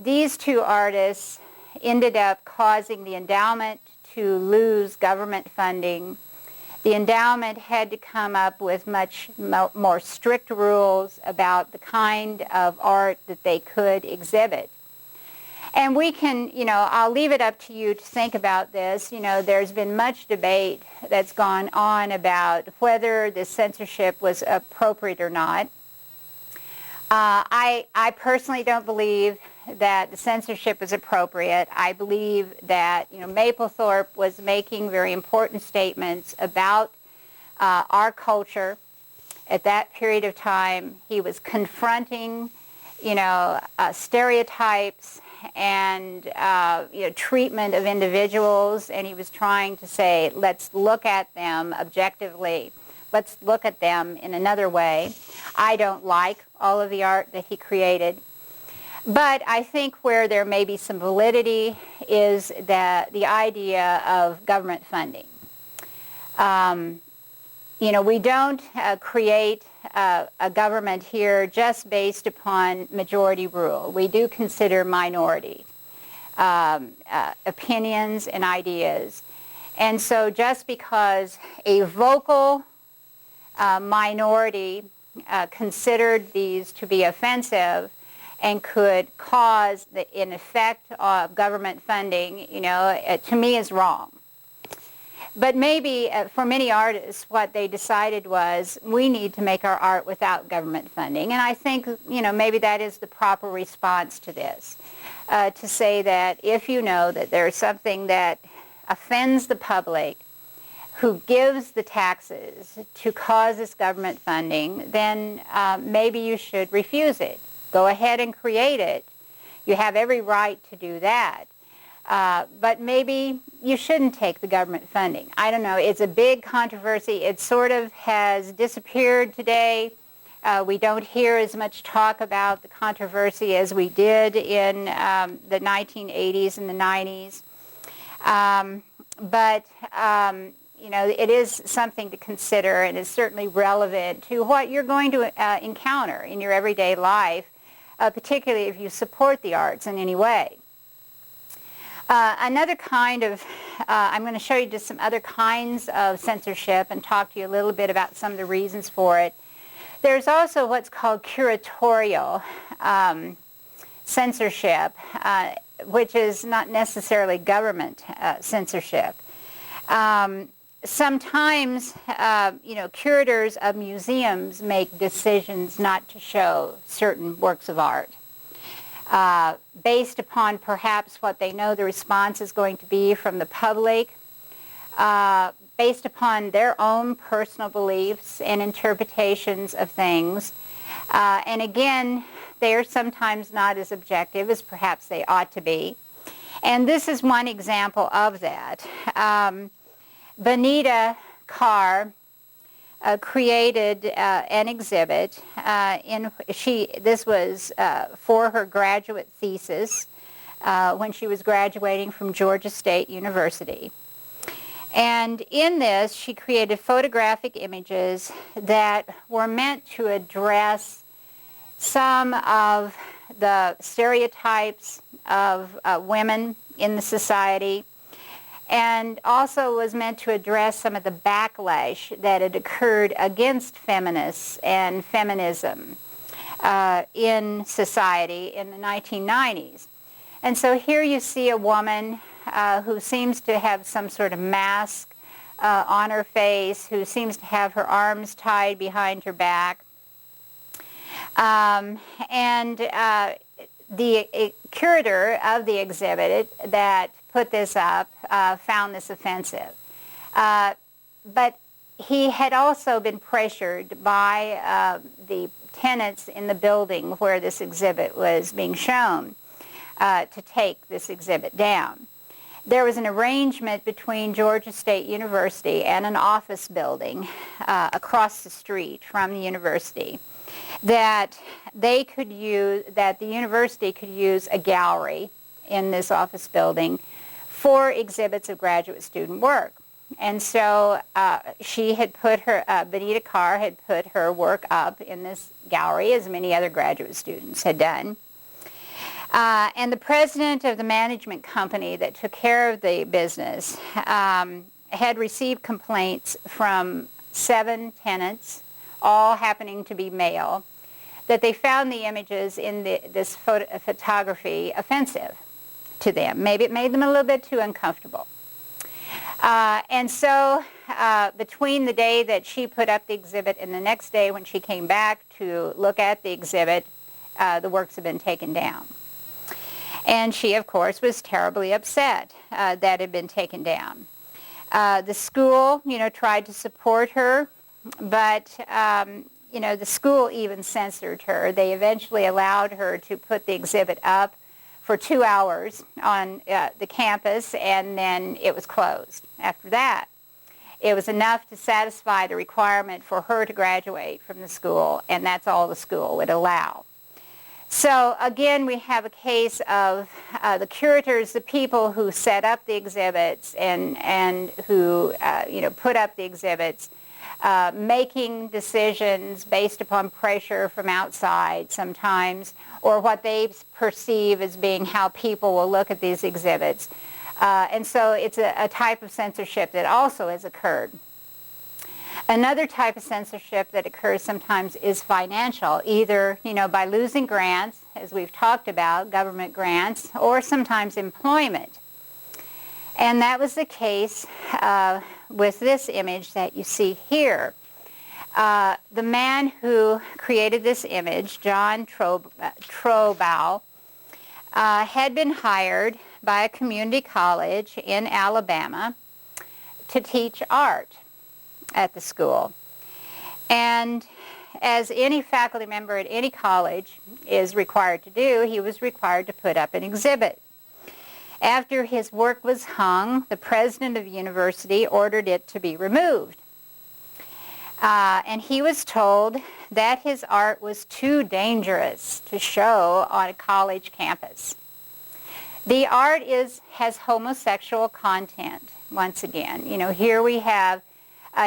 These two artists ended up causing the endowment to lose government funding. The endowment had to come up with much more strict rules about the kind of art that they could exhibit. And we can, I'll leave it up to you to think about this. There's been much debate that's gone on about whether the censorship was appropriate or not. I personally don't believe that the censorship is appropriate. I believe that Mapplethorpe was making very important statements about our culture at that period of time. He was confronting stereotypes and treatment of individuals, and he was trying to say, let's look at them objectively. Let's look at them in another way. I don't like all of the art that he created. But I think where there may be some validity is the idea of government funding. We don't create a government here just based upon majority rule. We do consider minority opinions and ideas. And so just because a vocal minority considered these to be offensive and could cause the in effect of government funding, to me is wrong. But maybe for many artists, what they decided was, we need to make our art without government funding. And I think, maybe that is the proper response to this, to say that if you know that there's something that offends the public, who gives the taxes to cause this government funding, then maybe you should refuse it. Go ahead and create it. You have every right to do that. But maybe you shouldn't take the government funding. I don't know. It's a big controversy. It sort of has disappeared today. We don't hear as much talk about the controversy as we did in the 1980s and the 90s. but you know, it is something to consider, and is certainly relevant to what you're going to encounter in your everyday life, particularly if you support the arts in any way. Another kind of, I'm going to show you just some other kinds of censorship and talk to you a little bit about some of the reasons for it. There's also what's called curatorial censorship, which is not necessarily government censorship. Sometimes, you know, curators of museums make decisions not to show certain works of art, based upon perhaps what they know the response is going to be from the public, based upon their own personal beliefs and interpretations of things. And again, they are sometimes not as objective as perhaps they ought to be. And this is one example of that. Benita Carr created an exhibit. This was for her graduate thesis when she was graduating from Georgia State University. And in this, she created photographic images that were meant to address some of the stereotypes of women in the society, and also was meant to address some of the backlash that had occurred against feminists and feminism in society in the 1990s. And so here you see a woman who seems to have some sort of mask on her face, who seems to have her arms tied behind her back. The curator of the exhibit that put this up found this offensive. But he had also been pressured by the tenants in the building where this exhibit was being shown to take this exhibit down. There was an arrangement between Georgia State University and an office building across the street from the university that the university could use a gallery in this office building for exhibits of graduate student work. And so Benita Carr had put her work up in this gallery, as many other graduate students had done. And the president of the management company that took care of the business had received complaints from 7 tenants, all happening to be male, that they found the images in this photography offensive to them. Maybe it made them a little bit too uncomfortable. And so between the day that she put up the exhibit and the next day when she came back to look at the exhibit, the works had been taken down. And she, of course, was terribly upset that it had been taken down. The school, tried to support her, but, the school even censored her. They eventually allowed her to put the exhibit up for 2 hours on the campus, and then it was closed after that. It was enough to satisfy the requirement for her to graduate from the school, and that's all the school would allow. So again, we have a case of the curators, the people who set up the exhibits and who put up the exhibits, making decisions based upon pressure from outside sometimes, or what they perceive as being how people will look at these exhibits. And so it's a type of censorship that also has occurred. Another type of censorship that occurs sometimes is financial, either, by losing grants, as we've talked about, government grants, or sometimes employment. And that was the case with this image that you see here. The man who created this image, John Trobow, had been hired by a community college in Alabama to teach art at the school. And as any faculty member at any college is required to do, he was required to put up an exhibit. After his work was hung, the president of the university ordered it to be removed. And he was told that his art was too dangerous to show on a college campus. The art has homosexual content, once again. Here we have,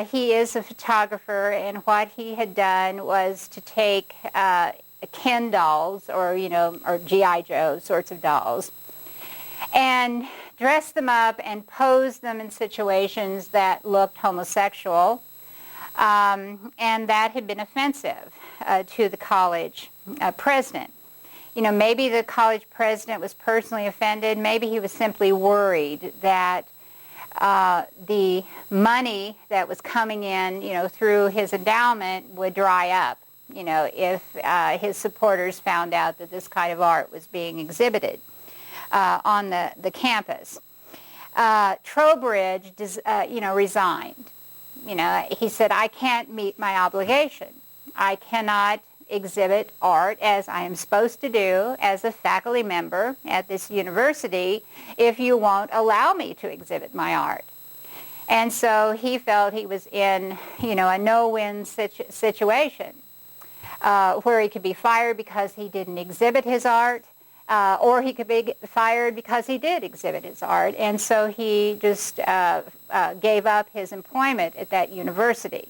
he is a photographer, and what he had done was to take Ken dolls, or G.I. Joe sorts of dolls, and dress them up and pose them in situations that looked homosexual, and that had been offensive to the college president. Maybe the college president was personally offended. Maybe he was simply worried that the money that was coming in, through his endowment would dry up, if his supporters found out that this kind of art was being exhibited on the campus. Trowbridge, resigned. He said, I can't meet my obligation. I cannot exhibit art as I am supposed to do as a faculty member at this university if you won't allow me to exhibit my art. And so he felt he was in, a no-win situation where he could be fired because he didn't exhibit his art, or he could be fired because he did exhibit his art. And so he just gave up his employment at that university.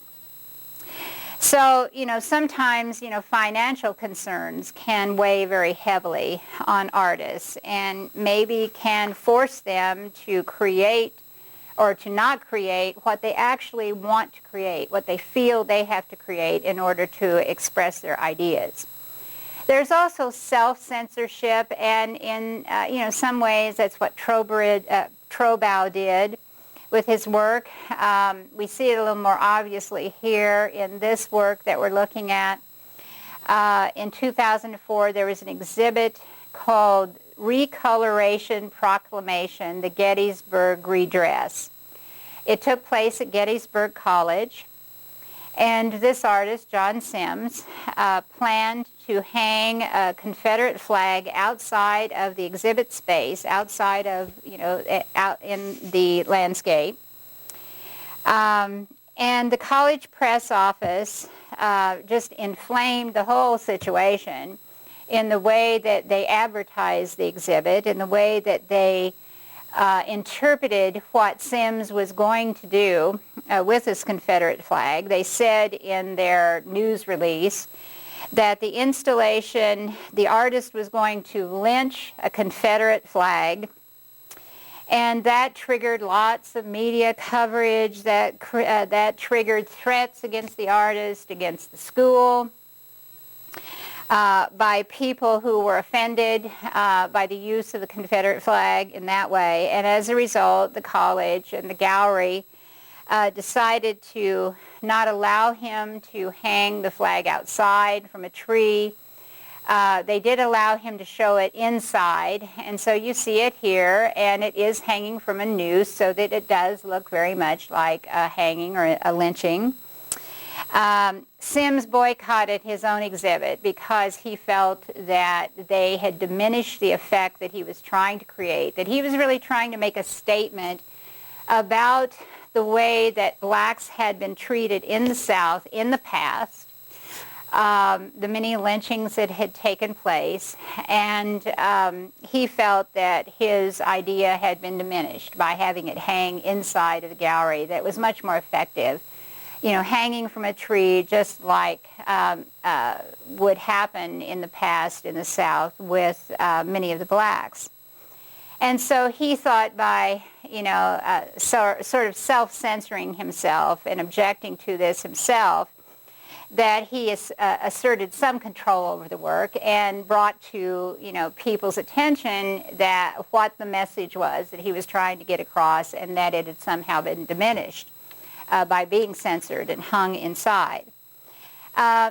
So, sometimes, financial concerns can weigh very heavily on artists and maybe can force them to create or to not create what they actually want to create, what they feel they have to create in order to express their ideas. There's also self-censorship, and in, some ways that's what Trobow did with his work. We see it a little more obviously here in this work that we're looking at. In 2004, there was an exhibit called Recoloration Proclamation, the Gettysburg Redress. It took place at Gettysburg College, and this artist, John Sims, planned to hang a Confederate flag outside of the exhibit space, outside of, out in the landscape. And the college press office just inflamed the whole situation in the way that they advertised the exhibit, in the way that they interpreted what Sims was going to do with this Confederate flag. They said in their news release that the installation, the artist was going to lynch a Confederate flag, and that triggered lots of media coverage, that triggered threats against the artist, against the school, by people who were offended by the use of the Confederate flag in that way. And as a result, the college and the gallery decided to not allow him to hang the flag outside from a tree. They did allow him to show it inside, and so you see it here, and it is hanging from a noose so that it does look very much like a hanging or a lynching. Sims boycotted his own exhibit because he felt that they had diminished the effect that he was trying to create, that he was really trying to make a statement about the way that blacks had been treated in the South in the past, the many lynchings that had taken place, and he felt that his idea had been diminished by having it hang inside of the gallery that was much more effective, hanging from a tree just like would happen in the past in the South with many of the blacks. And so he thought by, sort of self-censoring himself and objecting to this himself, that he asserted some control over the work and brought to, people's attention that what the message was that he was trying to get across, and that it had somehow been diminished by being censored and hung inside.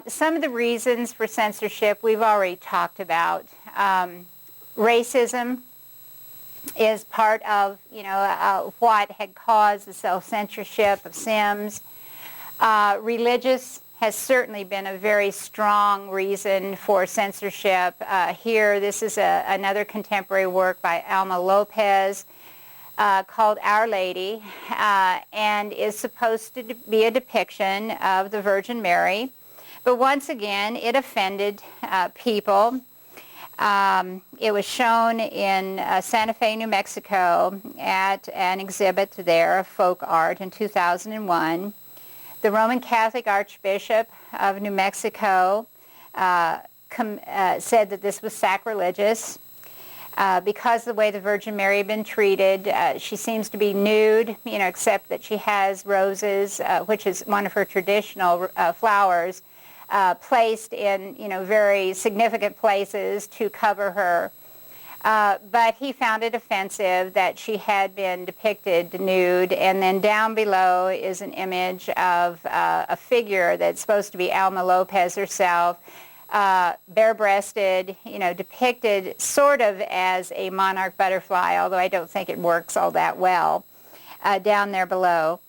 Some of the reasons for censorship we've already talked about. Racism is part of, what had caused the self-censorship of Sims. Religious has certainly been a very strong reason for censorship. Here, this is another contemporary work by Alma Lopez called Our Lady, and is supposed to be a depiction of the Virgin Mary. But once again, it offended people. It was shown in Santa Fe, New Mexico at an exhibit there of folk art in 2001. The Roman Catholic Archbishop of New Mexico said that this was sacrilegious. Because of the way the Virgin Mary had been treated, she seems to be nude, except that she has roses, which is one of her traditional flowers, placed in, very significant places to cover her. But he found it offensive that she had been depicted nude, and then down below is an image of a figure that's supposed to be Alma Lopez herself, bare-breasted, depicted sort of as a monarch butterfly, although I don't think it works all that well, down there below.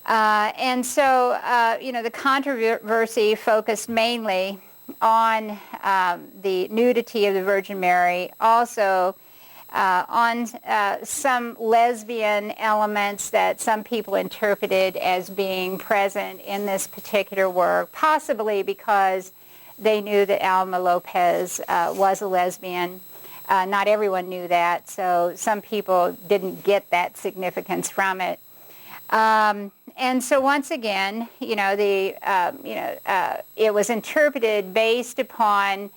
And so, the controversy focused mainly on the nudity of the Virgin Mary, also on some lesbian elements that some people interpreted as being present in this particular work, possibly because they knew that Alma Lopez was a lesbian. Not everyone knew that, so some people didn't get that significance from it. And so once again, it was interpreted based upon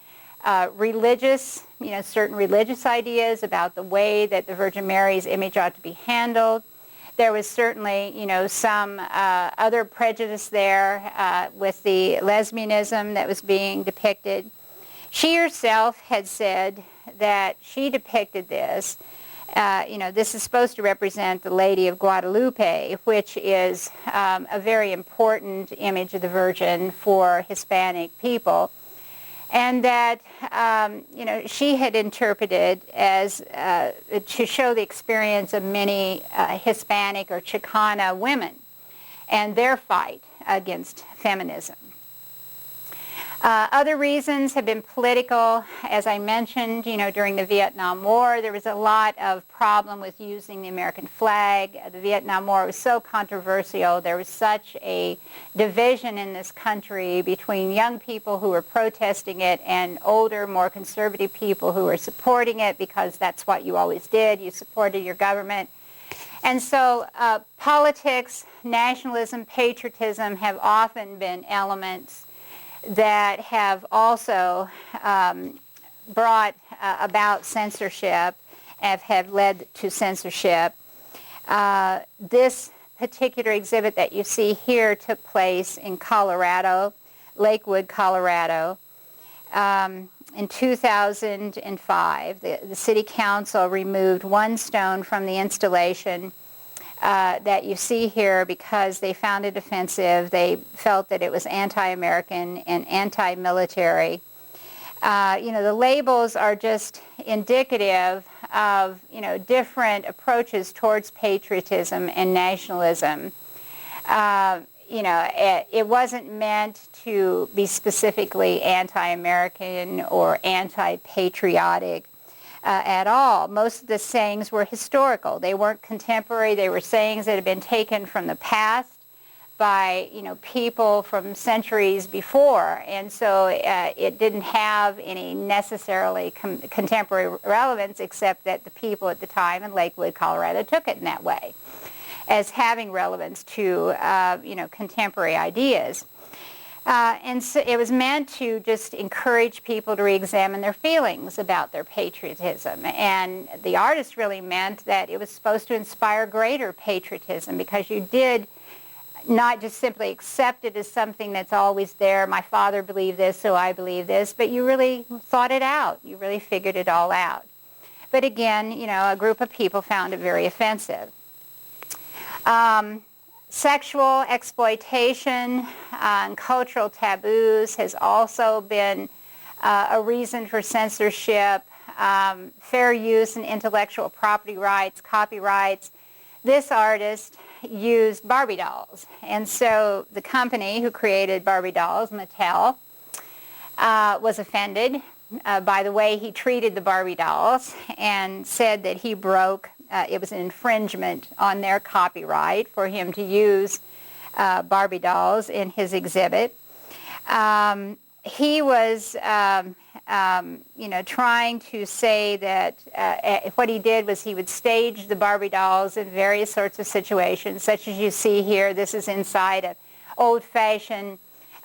religious, certain religious ideas about the way that the Virgin Mary's image ought to be handled. There was certainly, some other prejudice there with the lesbianism that was being depicted. She herself had said that she depicted this. This is supposed to represent the Lady of Guadalupe, which is a very important image of the Virgin for Hispanic people. And that, she had interpreted as to show the experience of many Hispanic or Chicana women and their fight against feminism. Other reasons have been political. As I mentioned, during the Vietnam War, there was a lot of problem with using the American flag. The Vietnam War was so controversial. There was such a division in this country between young people who were protesting it and older, more conservative people who were supporting it because that's what you always did. You supported your government. And so politics, nationalism, patriotism have often been elements that have also brought about censorship, have led to censorship. This particular exhibit that you see here took place in Colorado, Lakewood, Colorado. In 2005, the city council removed one stone from the installation that you see here because they found it offensive. They felt that it was anti-American and anti-military. The labels are just indicative of, different approaches towards patriotism and nationalism. It wasn't meant to be specifically anti-American or anti-patriotic at all. Most of the sayings were historical. They weren't contemporary. They were sayings that had been taken from the past by, people from centuries before. And so it didn't have any necessarily contemporary relevance, except that the people at the time in Lakewood, Colorado took it in that way as having relevance to, contemporary ideas. And so it was meant to just encourage people to re-examine their feelings about their patriotism. And the artist really meant that it was supposed to inspire greater patriotism because you did not just simply accept it as something that's always there. My father believed this, so I believe this. But you really thought it out. You really figured it all out. But again, a group of people found it very offensive. Sexual exploitation and cultural taboos has also been a reason for censorship. Fair use and intellectual property rights, copyrights. This artist used Barbie dolls. And so the company who created Barbie dolls, Mattel, was offended by the way he treated the Barbie dolls and said that he broke it was an infringement on their copyright for him to use Barbie dolls in his exhibit. He was trying to say that what he did was he would stage the Barbie dolls in various sorts of situations, such as you see here. This is inside an old-fashioned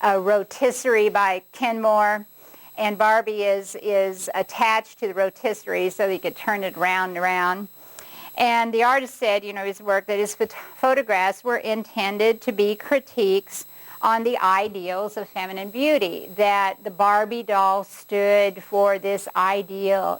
rotisserie by Kenmore, and Barbie is attached to the rotisserie so he could turn it round and around. And the artist said, his work, that his photographs were intended to be critiques on the ideals of feminine beauty, that the Barbie doll stood for this ideal,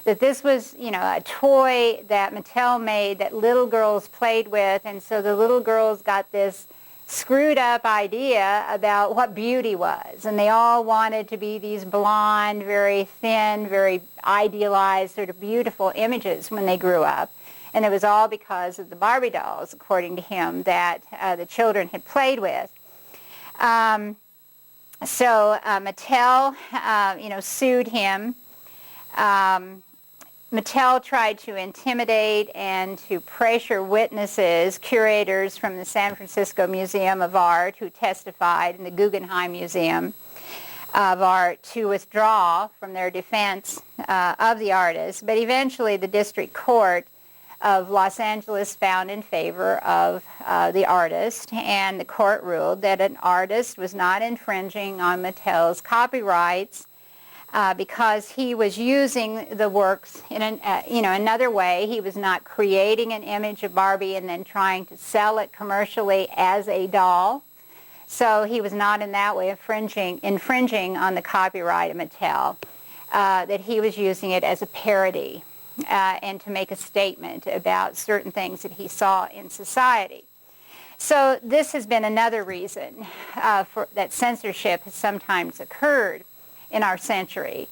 that this was, a toy that Mattel made that little girls played with, and so the little girls got this screwed up idea about what beauty was, and they all wanted to be these blonde, very thin, very idealized, sort of beautiful images when they grew up. And it was all because of the Barbie dolls, according to him, that the children had played with. So Mattel, sued him. Mattel tried to intimidate and to pressure witnesses, curators from the San Francisco Museum of Art who testified in the Guggenheim Museum of Art, to withdraw from their defense of the artist. But eventually the district court of Los Angeles found in favor of the artist, and the court ruled that an artist was not infringing on Mattel's copyrights because he was using the works in another way. He was not creating an image of Barbie and then trying to sell it commercially as a doll. So he was not in that way infringing on the copyright of Mattel, that he was using it as a parody and to make a statement about certain things that he saw in society. So this has been another reason that censorship has sometimes occurred in our century.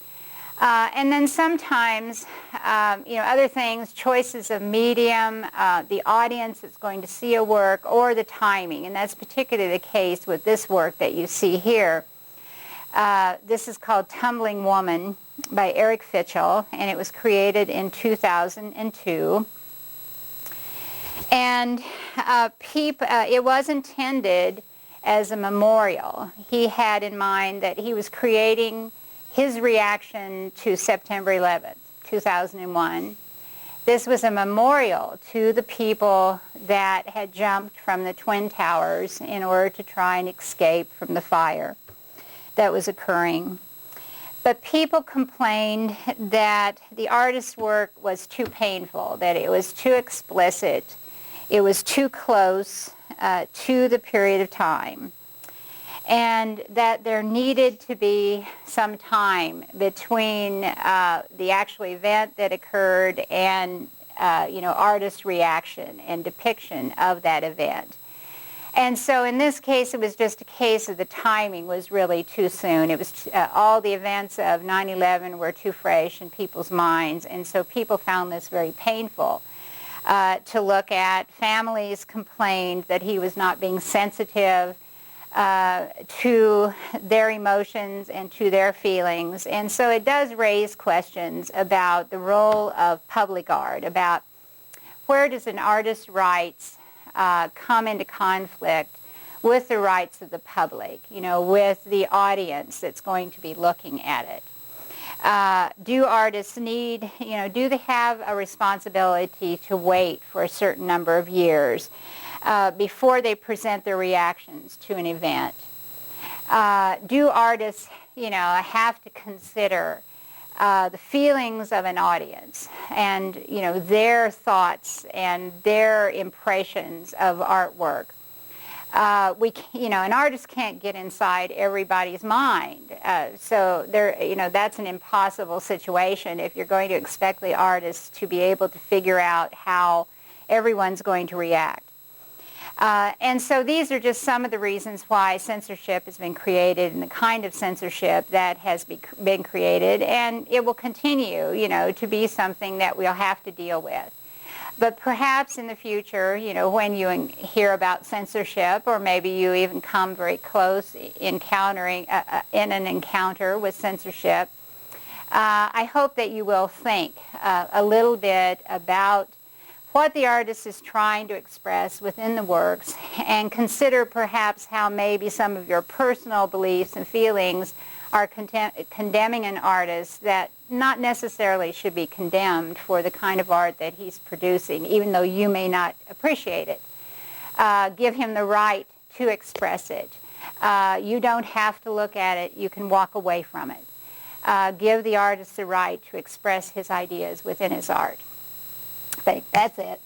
And then sometimes, other things, choices of medium, the audience that's going to see a work, or the timing. And that's particularly the case with this work that you see here. This is called Tumbling Woman by Eric Fitchell, and it was created in 2002. And it was intended as a memorial. He had in mind that he was creating his reaction to September 11th, 2001. This was a memorial to the people that had jumped from the Twin Towers in order to try and escape from the fire that was occurring. But people complained that the artist's work was too painful, that it was too explicit, it was too close to the period of time, and that there needed to be some time between the actual event that occurred and artist's reaction and depiction of that event. And so in this case, it was just a case of the timing was really too soon. It was all the events of 9/11 were too fresh in people's minds, and so people found this very painful to look at. Families complained that he was not being sensitive to their emotions and to their feelings. And so it does raise questions about the role of public art, about where does an artist's rights come into conflict with the rights of the public, with the audience that's going to be looking at it. Do artists need, do they have a responsibility to wait for a certain number of years before they present their reactions to an event? Do artists, have to consider the feelings of an audience and, their thoughts and their impressions of artwork? An artist can't get inside everybody's mind. So that's an impossible situation if you're going to expect the artist to be able to figure out how everyone's going to react. And so these are just some of the reasons why censorship has been created and the kind of censorship that has been created, and it will continue, to be something that we'll have to deal with. But perhaps in the future, when you hear about censorship, or maybe you even come very close encountering in an encounter with censorship, I hope that you will think a little bit about what the artist is trying to express within the works, and consider perhaps how maybe some of your personal beliefs and feelings are condemning an artist that not necessarily should be condemned for the kind of art that he's producing, even though you may not appreciate it. Give him the right to express it. You don't have to look at it. You can walk away from it. Give the artist the right to express his ideas within his art. That's it.